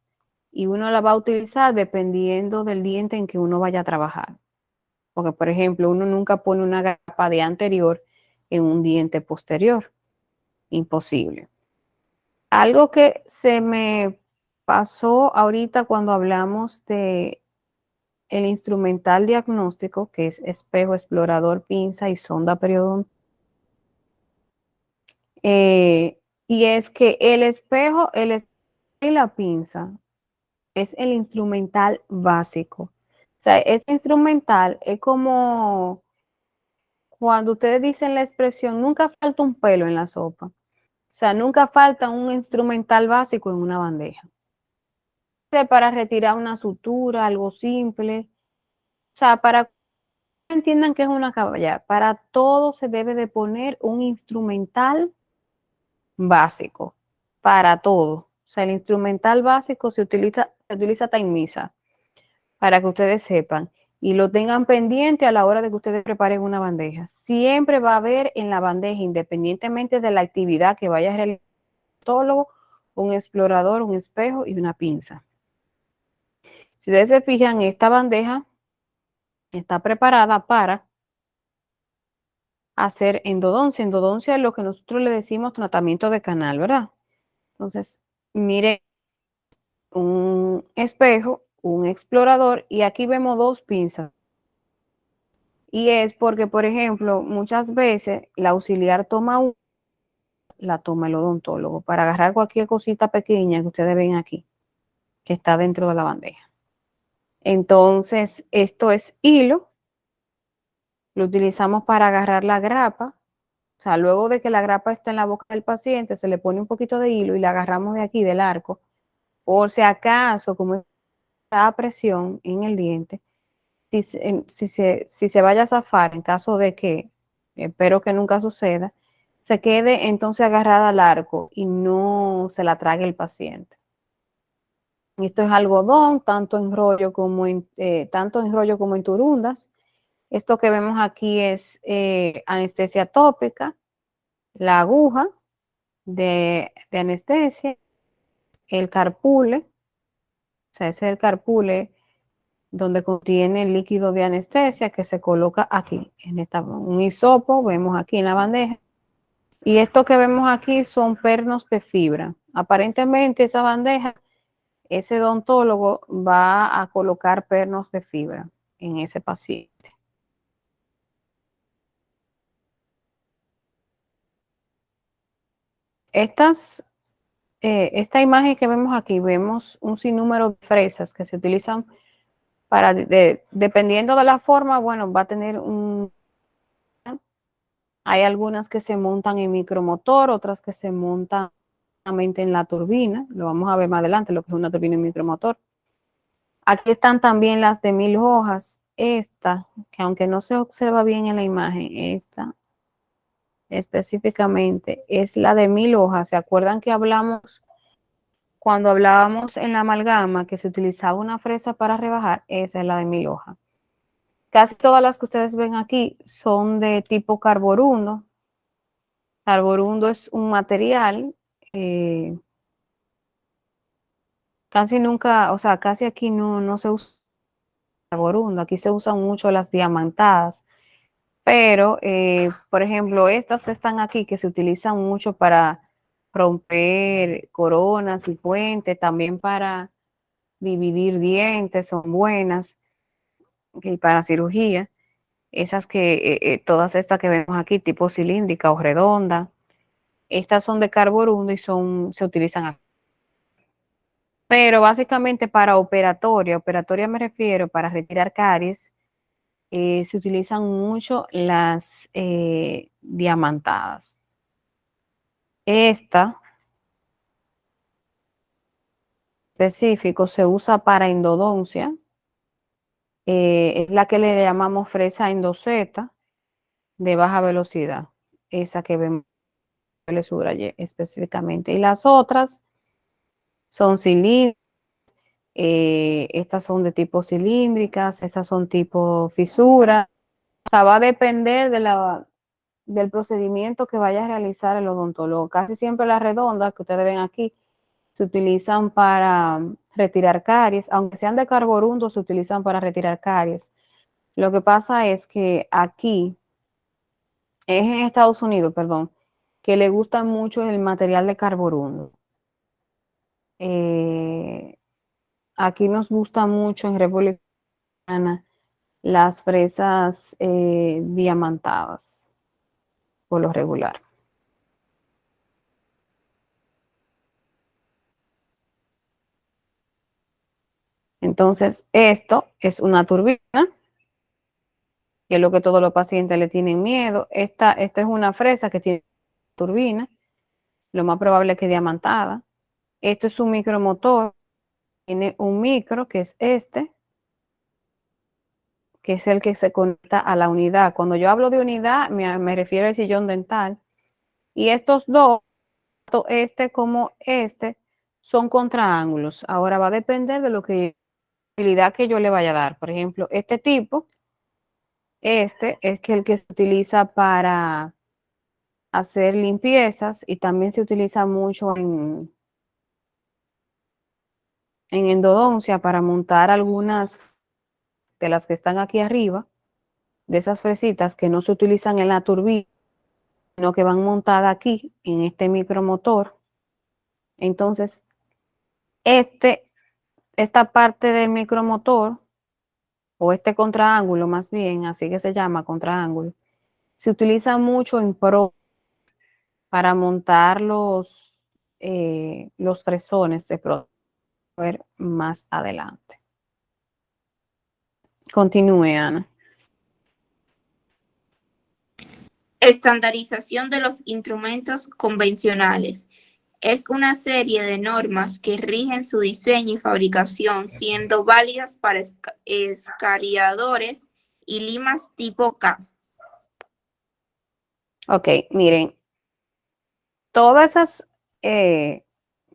y uno la va a utilizar dependiendo del diente en que uno vaya a trabajar. Porque, por ejemplo, uno nunca pone una grapa de anterior en un diente posterior. Imposible. Algo que se me pasó ahorita cuando hablamos de el instrumental diagnóstico, que es espejo, explorador, pinza y sonda periodontal. Y es que el espejo y la pinza es el instrumental básico. O sea, este instrumental es como cuando ustedes dicen la expresión, nunca falta un pelo en la sopa. O sea, nunca falta un instrumental básico en una bandeja. Para retirar una sutura, algo simple. O sea, para que entiendan que es una caballada, para todo se debe de poner un instrumental básico. Para todo. O sea, el instrumental básico se utiliza hasta en misa, para que ustedes sepan y lo tengan pendiente a la hora de que ustedes preparen una bandeja. Siempre va a haber en la bandeja, independientemente de la actividad que vaya a realizar el odontólogo, un explorador, un espejo y una pinza. Si ustedes se fijan, esta bandeja está preparada para hacer endodoncia. Endodoncia es lo que nosotros le decimos tratamiento de canal, ¿verdad? Entonces, mire, un espejo, un explorador y aquí vemos dos pinzas. Y es porque, por ejemplo, muchas veces la auxiliar la toma el odontólogo para agarrar cualquier cosita pequeña que ustedes ven aquí, que está dentro de la bandeja. Entonces, esto es hilo. Lo utilizamos para agarrar la grapa. O sea, luego de que la grapa está en la boca del paciente, se le pone un poquito de hilo y la agarramos de aquí, del arco. Por si acaso, como está a presión en el diente, si se vaya a zafar, en caso de que, espero que nunca suceda, se quede entonces agarrada al arco y no se la trague el paciente. Esto es algodón, tanto en rollo como en turundas. Esto que vemos aquí es anestesia tópica, la aguja de anestesia, el carpule, o sea, ese es el carpule donde contiene el líquido de anestesia que se coloca aquí, un hisopo, vemos aquí en la bandeja. Y esto que vemos aquí son pernos de fibra. Aparentemente esa bandeja, ese odontólogo va a colocar pernos de fibra en ese paciente. Esta imagen que vemos aquí, vemos un sinnúmero de fresas que se utilizan para, dependiendo de la forma, bueno, va a tener hay algunas que se montan en micromotor, otras que se montan en la turbina. Lo vamos a ver más adelante, lo que es una turbina en micromotor. Aquí están también las de 1000 hojas. Esta, que aunque no se observa bien en la imagen, esta específicamente es la de 1000 hojas. ¿Se acuerdan que hablamos cuando hablábamos en la amalgama que se utilizaba una fresa para rebajar, esa es la de 1000 hojas. Casi todas las que ustedes ven aquí son de tipo carborundo. Carborundo es un material, casi nunca, o sea, casi aquí no se usa carborundo, aquí se usan mucho las diamantadas, pero, por ejemplo, estas que están aquí, que se utilizan mucho para romper coronas y puentes, también para dividir dientes, son buenas, y para cirugía. Esas todas estas que vemos aquí, tipo cilíndrica o redonda, estas son de carborundo y se utilizan aquí. Pero básicamente para operatoria me refiero para retirar caries, se utilizan mucho las diamantadas. Esta específico se usa para endodoncia, es la que le llamamos fresa endoseta de baja velocidad, esa que vemos en Subraye específicamente. Y las otras son cilíndricas, estas son de tipo cilíndricas, estas son tipo fisura. O sea, va a depender del procedimiento que vaya a realizar el odontólogo. Casi siempre las redondas que ustedes ven aquí se utilizan para retirar caries, aunque sean de carborundo, se utilizan para retirar caries. Lo que pasa es que aquí, es en Estados Unidos, perdón, que le gusta mucho el material de carborundo. Aquí nos gusta mucho en República Dominicana las fresas diamantadas, por lo regular. Entonces, esto es una turbina, que es lo que todos los pacientes le tienen miedo. Esta es una fresa que tiene turbina, lo más probable es que diamantada. Esto es un micromotor, tiene un micro, que es este, que es el que se conecta a la unidad. Cuando yo hablo de unidad, me refiero al sillón dental. Y estos dos, tanto este como este, son contraángulos. Ahora va a depender de lo que utilidad que yo le vaya a dar. Por ejemplo, este tipo, este es el que se utiliza para hacer limpiezas y también se utiliza mucho en endodoncia para montar algunas de las que están aquí arriba, de esas fresitas que no se utilizan en la turbina, sino que van montadas aquí en este micromotor. Entonces, esta parte del micromotor, o este contraángulo más bien, así que se llama contraángulo, se utiliza mucho en pro para montar los fresones de pro ver más adelante. Continúe, Ana. Estandarización de los instrumentos convencionales. Es una serie de normas que rigen su diseño y fabricación, siendo válidas para escariadores y limas tipo K. Ok, miren, todas esas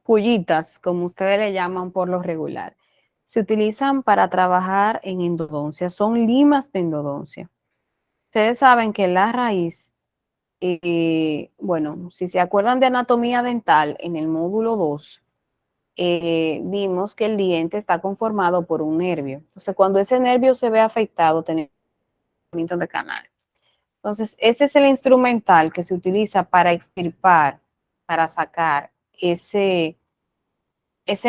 pullitas, como ustedes le llaman por lo regular, se utilizan para trabajar en endodoncia, son limas de endodoncia. Ustedes saben que la raíz, bueno, si se acuerdan de anatomía dental, en el módulo 2, vimos que el diente está conformado por un nervio. Entonces, cuando ese nervio se ve afectado, tenemos movimiento de canal. Entonces, este es el instrumental que se utiliza para extirpar, para sacar ese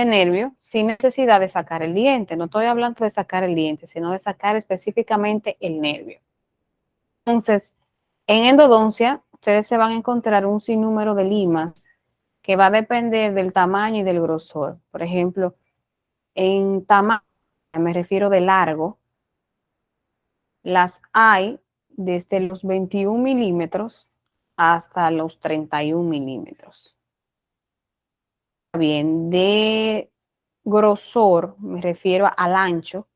nervio sin necesidad de sacar el diente. No estoy hablando de sacar el diente, sino de sacar específicamente el nervio. Entonces, en endodoncia, ustedes se van a encontrar un sinnúmero de limas que va a depender del tamaño y del grosor. Por ejemplo, en tamaño, me refiero de largo, las hay desde los 21 milímetros hasta los 31 milímetros. Bien, de grosor, me refiero al ancho,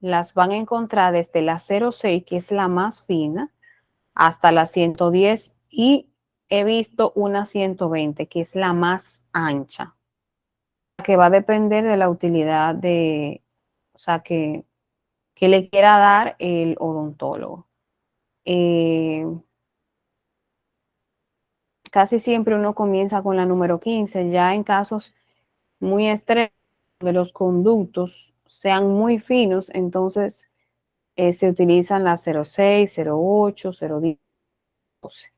las van a encontrar desde la 0,6, que es la más fina, hasta la 110, y he visto una 120, que es la más ancha. que va a depender de la utilidad de, o sea, que le quiera dar el odontólogo. Casi siempre uno comienza con la número 15, ya en casos muy extremos de los conductos sean muy finos, entonces se utilizan las 06, 08, 010, 12.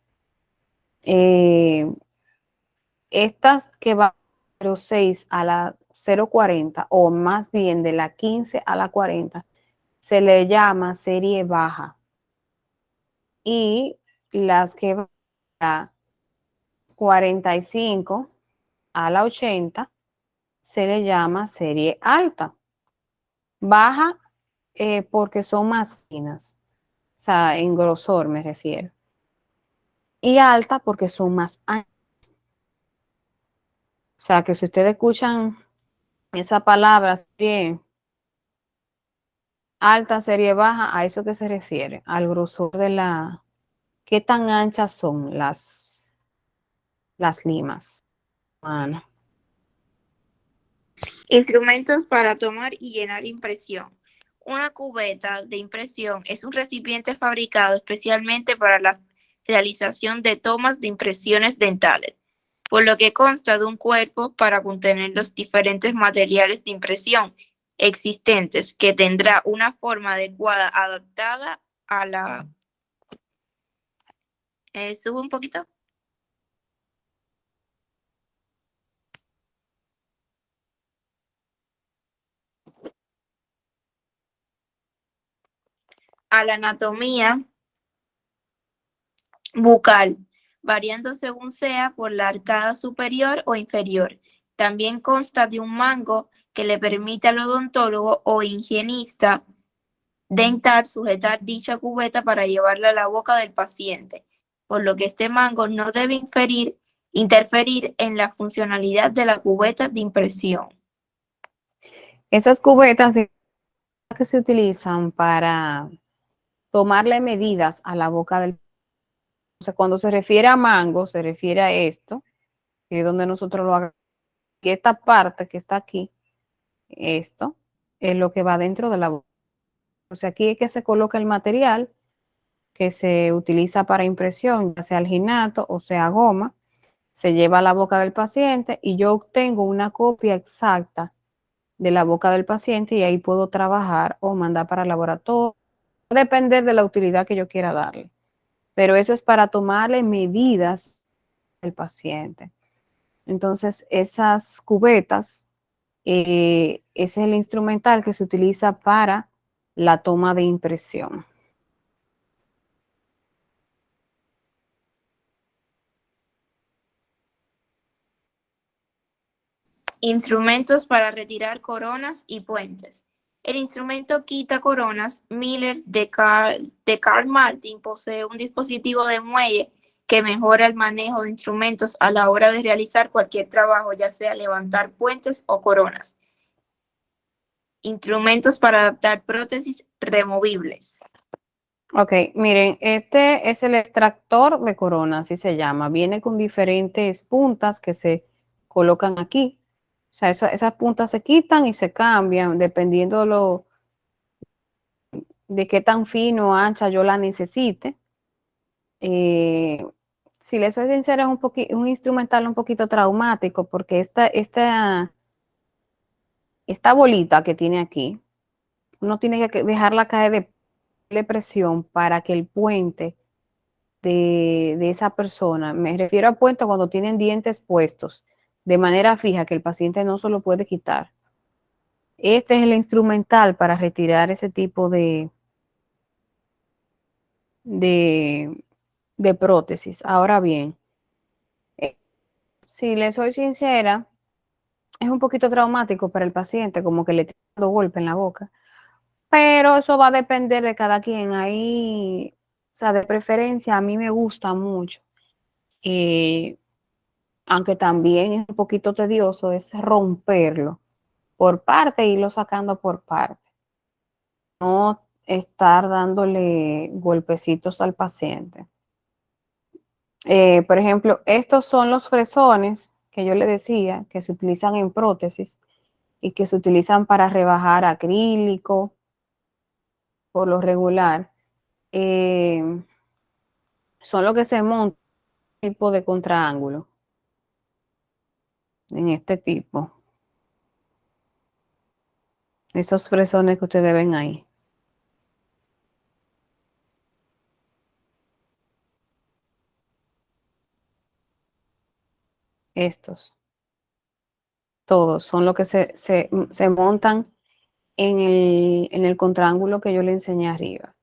Estas que van de 06 a la 040, o más bien de la 15 a la 40, se le llama serie baja. Y las que van de la 45 a la 80 se le llama serie alta. Baja porque son más finas, o sea, en grosor me refiero. Y alta porque son más anchas. O sea, que si ustedes escuchan esa palabra, serie alta, serie baja, a eso que se refiere, al grosor de la, qué tan anchas son las limas. Bueno. Instrumentos para tomar y llenar impresión. Una cubeta de impresión es un recipiente fabricado especialmente para la realización de tomas de impresiones dentales, por lo que consta de un cuerpo para contener los diferentes materiales de impresión existentes, que tendrá una forma adecuada adaptada a la... ¿Subo un poquito? A la anatomía bucal, variando según sea por la arcada superior o inferior. También consta de un mango que le permite al odontólogo o higienista dental sujetar dicha cubeta para llevarla a la boca del paciente, por lo que este mango no debe interferir en la funcionalidad de la cubeta de impresión. Esas cubetas que se utilizan para tomarle medidas a la boca del... O sea, cuando se refiere a mango, se refiere a esto, que es donde nosotros lo hagamos. Y esta parte que está aquí, esto, es lo que va dentro de la boca. O sea, aquí es que se coloca el material que se utiliza para impresión, ya sea alginato o sea goma, se lleva a la boca del paciente y yo obtengo una copia exacta de la boca del paciente y ahí puedo trabajar o mandar para el laboratorio, depender de la utilidad que yo quiera darle. Pero eso es para tomarle medidas al paciente. Entonces, esas cubetas, ese es el instrumental que se utiliza para la toma de impresión. Instrumentos para retirar coronas y puentes. El instrumento quita coronas Miller de Carl Martin posee un dispositivo de muelle que mejora el manejo de instrumentos a la hora de realizar cualquier trabajo, ya sea levantar puentes o coronas. Instrumentos para adaptar prótesis removibles. Ok, miren, este es el extractor de corona, así se llama. Viene con diferentes puntas que se colocan aquí. O sea, esas puntas se quitan y se cambian dependiendo de qué tan fino o ancha yo la necesite. Si les soy sincera, es un instrumental un poquito traumático porque esta bolita que tiene aquí, uno tiene que dejarla caer de presión para que el puente de esa persona, me refiero a puente cuando tienen dientes puestos de manera fija que el paciente no se lo puede quitar. Este es el instrumental para retirar ese tipo de prótesis. Ahora bien, si le soy sincera, es un poquito traumático para el paciente, como que le está dando golpe en la boca, pero eso va a depender de cada quien. Ahí, o sea, de preferencia, a mí me gusta mucho. Aunque también es un poquito tedioso, es romperlo por parte y irlo sacando por parte. No estar dándole golpecitos al paciente. Por ejemplo, estos son los fresones que yo le decía, que se utilizan en prótesis y que se utilizan para rebajar acrílico, por lo regular, son los que se montan tipo de contraángulo, en este tipo. Esos fresones que ustedes ven ahí. Estos. Todos son los que se montan en el contraángulo que yo le enseñé arriba.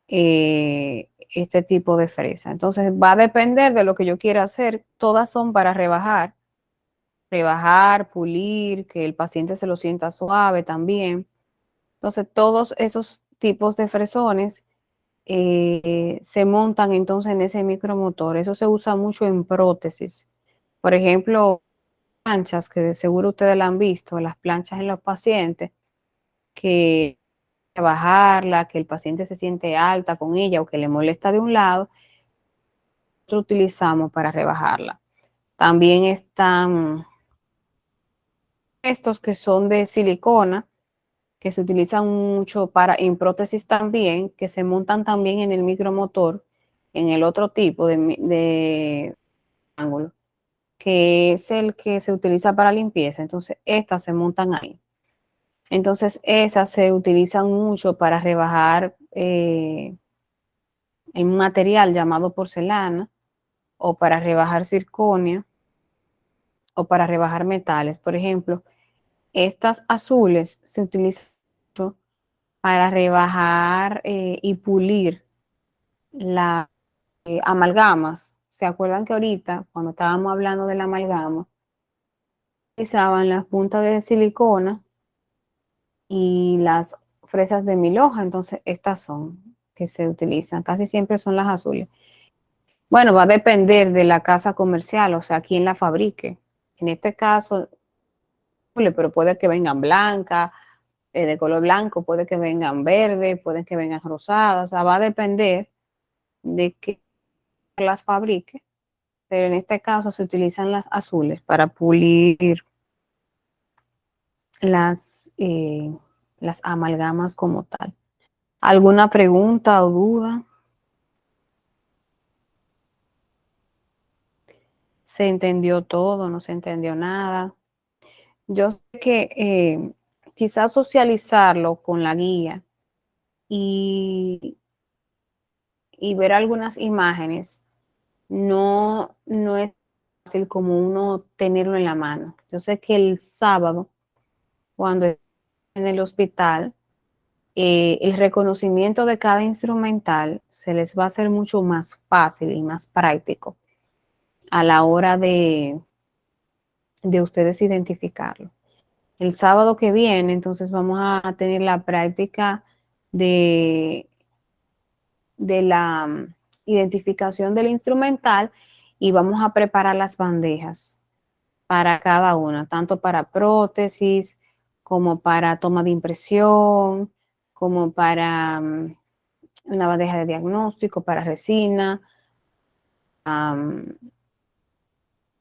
Este tipo de fresa. Entonces va a depender de lo que yo quiera hacer. Todas son para rebajar, pulir, que el paciente se lo sienta suave también. Entonces todos esos tipos de fresones se montan entonces en ese micromotor. Eso se usa mucho en prótesis. Por ejemplo, planchas que de seguro ustedes la han visto, las planchas en los pacientes, que bajarla, que el paciente se siente alta con ella o que le molesta de un lado, nosotros utilizamos para rebajarla. También están estos que son de silicona, que se utilizan mucho en prótesis también, que se montan también en el micromotor, en el otro tipo de ángulo, que es el que se utiliza para limpieza. Entonces, estas se montan ahí. Entonces, esas se utilizan mucho para rebajar en un material llamado porcelana, o para rebajar circonia, o para rebajar metales. Por ejemplo, estas azules se utilizan mucho para rebajar y pulir las amalgamas. ¿Se acuerdan que ahorita, cuando estábamos hablando de la amalgama, utilizaban las puntas de silicona y las fresas de 1000 hojas? Entonces, estas son que se utilizan. Casi siempre son las azules. Bueno, va a depender de la casa comercial, o sea, quién la fabrique. En este caso, pero puede que vengan blancas, de color blanco, puede que vengan verde, puede que vengan rosadas, o sea, va a depender de qué las fabrique, pero en este caso se utilizan las azules para pulir las amalgamas como tal. ¿Alguna pregunta o duda? ¿Se entendió todo? ¿No se entendió nada? Yo sé que quizás socializarlo con la guía y ver algunas imágenes no es fácil como uno tenerlo en la mano. Yo sé que el sábado, cuando en el hospital, el reconocimiento de cada instrumental se les va a hacer mucho más fácil y más práctico a la hora de ustedes identificarlo. El sábado que viene, entonces vamos a tener la práctica de la identificación del instrumental y vamos a preparar las bandejas para cada una, tanto para prótesis como para toma de impresión, como para una bandeja de diagnóstico, para resina,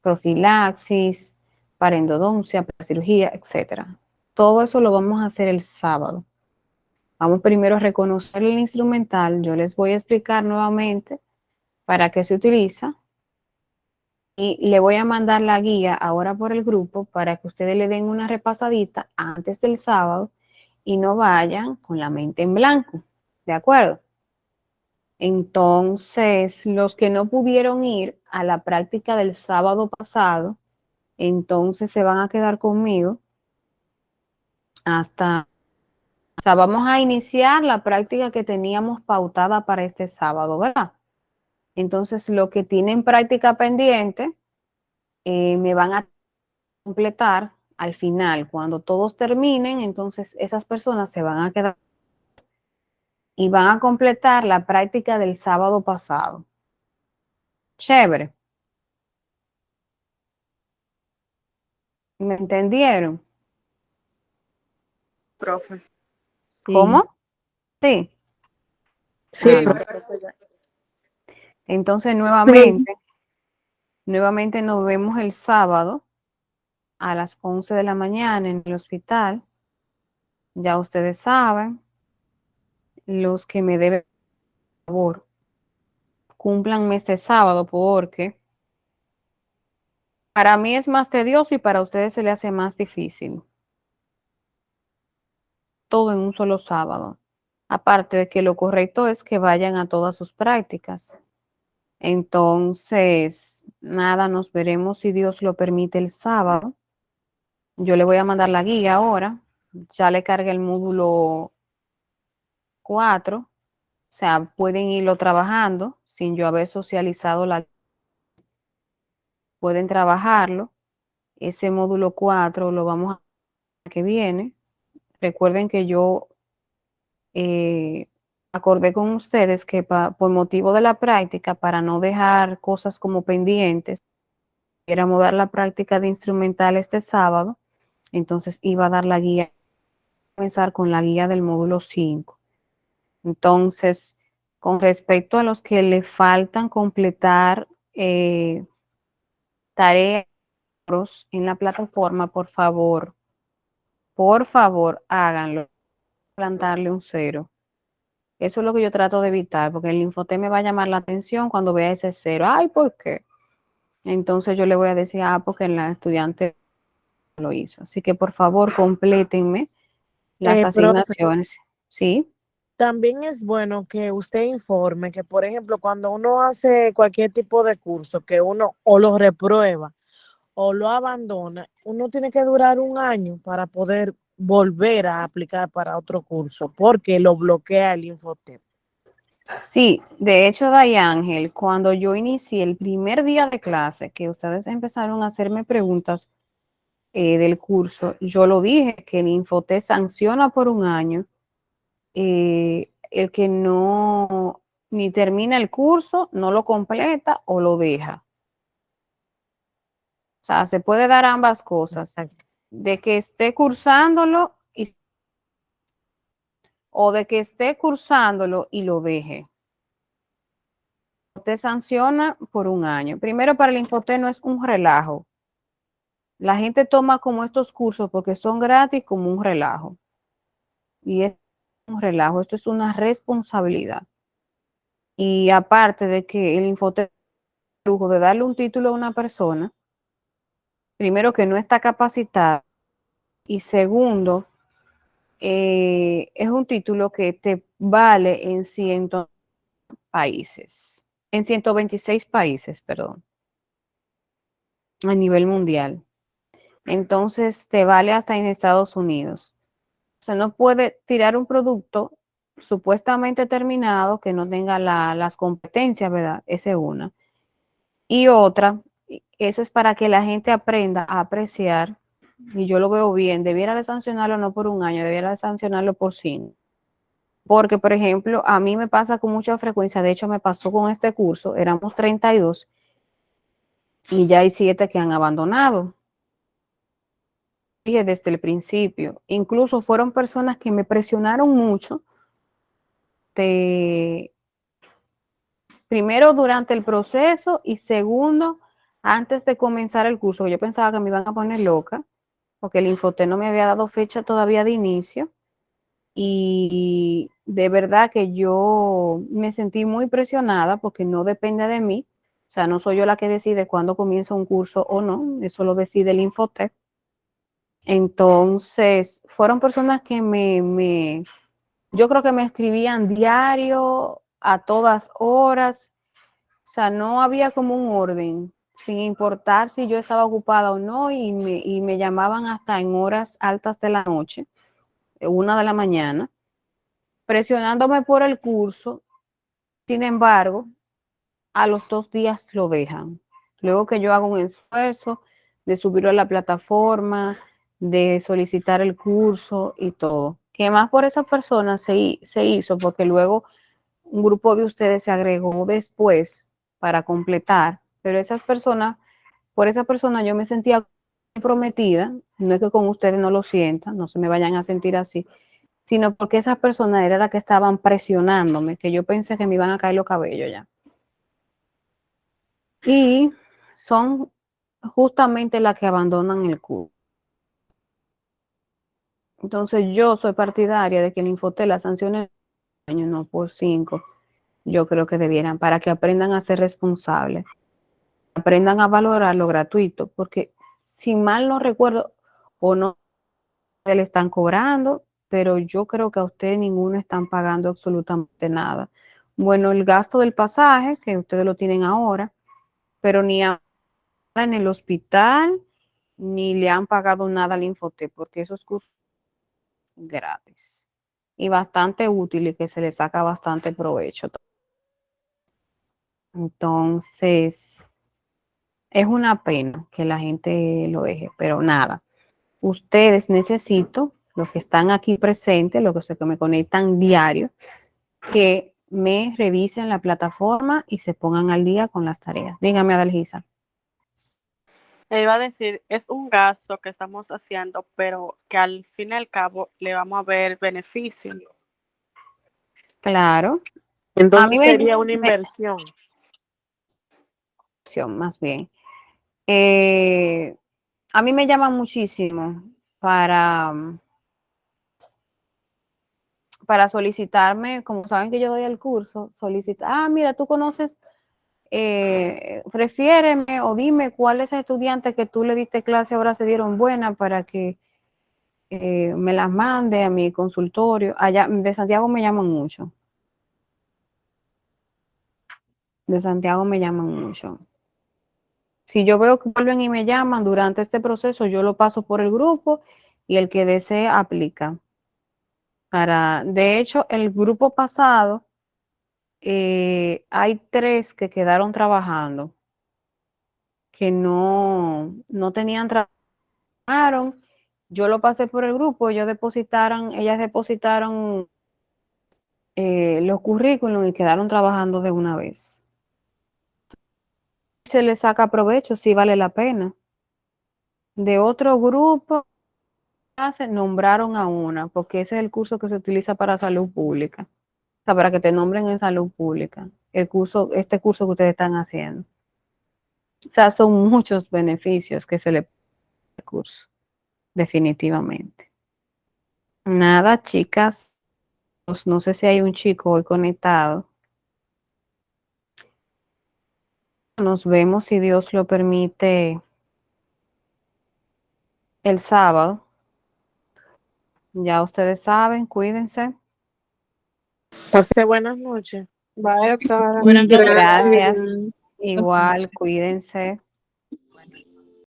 profilaxis, para endodoncia, para cirugía, etcétera. Todo eso lo vamos a hacer el sábado. Vamos primero a reconocer el instrumental. Yo les voy a explicar nuevamente para qué se utiliza y le voy a mandar la guía ahora por el grupo para que ustedes le den una repasadita antes del sábado y no vayan con la mente en blanco. ¿De acuerdo? Entonces, los que no pudieron ir a la práctica del sábado pasado, entonces se van a quedar conmigo hasta, o sea, vamos a iniciar la práctica que teníamos pautada para este sábado, ¿verdad? Entonces, los que tienen práctica pendiente, me van a completar al final. Cuando todos terminen, entonces esas personas se van a quedar y van a completar la práctica del sábado pasado. Chévere. ¿Me entendieron? Profe. ¿Cómo? Sí. Sí, Ah, no. profe. Entonces, nuevamente, Nuevamente nos vemos el sábado a las 11 de la mañana en el hospital. Ya ustedes saben, los que me deben, por favor, cúmplanme este sábado porque para mí es más tedioso y para ustedes se le hace más difícil. Todo en un solo sábado. Aparte de que lo correcto es que vayan a todas sus prácticas. Entonces, nada, nos veremos si Dios lo permite el sábado. Yo le voy a mandar la guía ahora. Ya le cargué el módulo 4. O sea, pueden irlo trabajando sin yo haber socializado la. Pueden trabajarlo. Ese módulo 4 lo vamos a que viene. Recuerden que yo acordé con ustedes que por motivo de la práctica, para no dejar cosas como pendientes, queramos dar la práctica de instrumental este sábado, entonces iba a dar la guía, comenzar con la guía del módulo 5. Entonces, con respecto a los que le faltan completar tareas en la plataforma, por favor, háganlo, plantarle un 0. Eso es lo que yo trato de evitar, porque el Infotep me va a llamar la atención cuando vea ese 0. Ay, ¿por qué? Entonces yo le voy a decir, porque la estudiante lo hizo. Así que por favor, complétenme las Profe, asignaciones. ¿Sí? también es bueno que usted informe que, por ejemplo, cuando uno hace cualquier tipo de curso, que uno o lo reprueba o lo abandona, uno tiene que durar un año para poder volver a aplicar para otro curso, porque lo bloquea el Infotep. Sí, de hecho, Ángel, cuando yo inicié el primer día de clase, que ustedes empezaron a hacerme preguntas del curso, yo lo dije, que el Infotep sanciona por un año el que no ni termina el curso, no lo completa o lo deja. O sea, se puede dar ambas cosas, Exacto. de que esté cursándolo o de que esté cursándolo y lo deje. Te sanciona por un año. Primero, para el Infotep no es un relajo. La gente toma como estos cursos porque son gratis como un relajo. Y es un relajo, esto es una responsabilidad. Y aparte de que el Infotep lujo de darle un título a una persona, primero que no está capacitada y segundo, es un título que te vale en 100 países, en 126 países, perdón, a nivel mundial. Entonces te vale hasta en Estados Unidos. O sea, no puede tirar un producto supuestamente terminado que no tenga las competencias, ¿verdad? Esa es una. Y otra, eso es para que la gente aprenda a apreciar, y yo lo veo bien, debiera de sancionarlo no por un año, debiera de sancionarlo por 5. Porque, por ejemplo, a mí me pasa con mucha frecuencia, de hecho me pasó con este curso, éramos 32 y ya hay 7 que han abandonado. Dije desde el principio, incluso fueron personas que me presionaron mucho, primero durante el proceso y segundo antes de comenzar el curso. Yo pensaba que me iban a poner loca, porque el Infotep no me había dado fecha todavía de inicio y de verdad que yo me sentí muy presionada porque no depende de mí, o sea, no soy yo la que decide cuándo comienza un curso o no, eso lo decide el Infotep. Entonces, fueron personas que yo creo que me escribían diario, a todas horas, o sea, no había como un orden, sin importar si yo estaba ocupada o no, y me llamaban hasta en horas altas de la noche, 1 de la mañana, presionándome por el curso. Sin embargo, a los 2 días lo dejan. Luego que yo hago un esfuerzo de subirlo a la plataforma, de solicitar el curso y todo. Que más por esa persona se hizo, porque luego un grupo de ustedes se agregó después para completar, pero por esa persona yo me sentía comprometida, no es que con ustedes no lo sientan, no se me vayan a sentir así, sino porque esa persona era la que estaban presionándome, que yo pensé que me iban a caer los cabellos ya. Y son justamente las que abandonan el curso. Entonces yo soy partidaria de que el Infotel las sanciones por año, no por 5. Yo creo que debieran, para que aprendan a ser responsables, aprendan a valorar lo gratuito, porque si mal no recuerdo o no le están cobrando, pero yo creo que a ustedes ninguno están pagando absolutamente nada. Bueno, el gasto del pasaje, que ustedes lo tienen ahora, pero ni en el hospital, ni le han pagado nada al Infotep, porque esos cursos son gratis y bastante útil y que se le saca bastante provecho. Entonces, es una pena que la gente lo deje, pero nada. Ustedes necesito, los que están aquí presentes, los que me conectan diario, que me revisen la plataforma y se pongan al día con las tareas. Dígame, Adalgisa. Iba a decir, es un gasto que estamos haciendo, pero que al fin y al cabo le vamos a ver beneficio. Claro. Entonces sería una inversión. Más bien. A mí me llama muchísimo para solicitarme, como saben que yo doy el curso, solicitar, mira, tú conoces, prefiéreme o dime cuáles estudiantes que tú le diste clase ahora se dieron buenas para que me las mande a mi consultorio. Allá de Santiago me llaman mucho. De Santiago me llaman mucho. Si yo veo que vuelven y me llaman durante este proceso, yo lo paso por el grupo y el que desee aplica. De hecho, el grupo pasado, hay 3 que quedaron trabajando, que no tenían trabajo. Yo lo pasé por el grupo, ellas depositaron los currículums y quedaron trabajando de una vez. Se les saca provecho, sí vale la pena. De otro grupo, nombraron a una, porque ese es el curso que se utiliza para salud pública. O sea, para que te nombren en salud pública. Este curso que ustedes están haciendo. O sea, son muchos beneficios que se le pone al curso, definitivamente. Nada, chicas. No sé si hay un chico hoy conectado. Nos vemos, si Dios lo permite, el sábado. Ya ustedes saben, cuídense. Pase buenas noches. Bye, doctora. Buenas noches. Gracias. Igual, cuídense.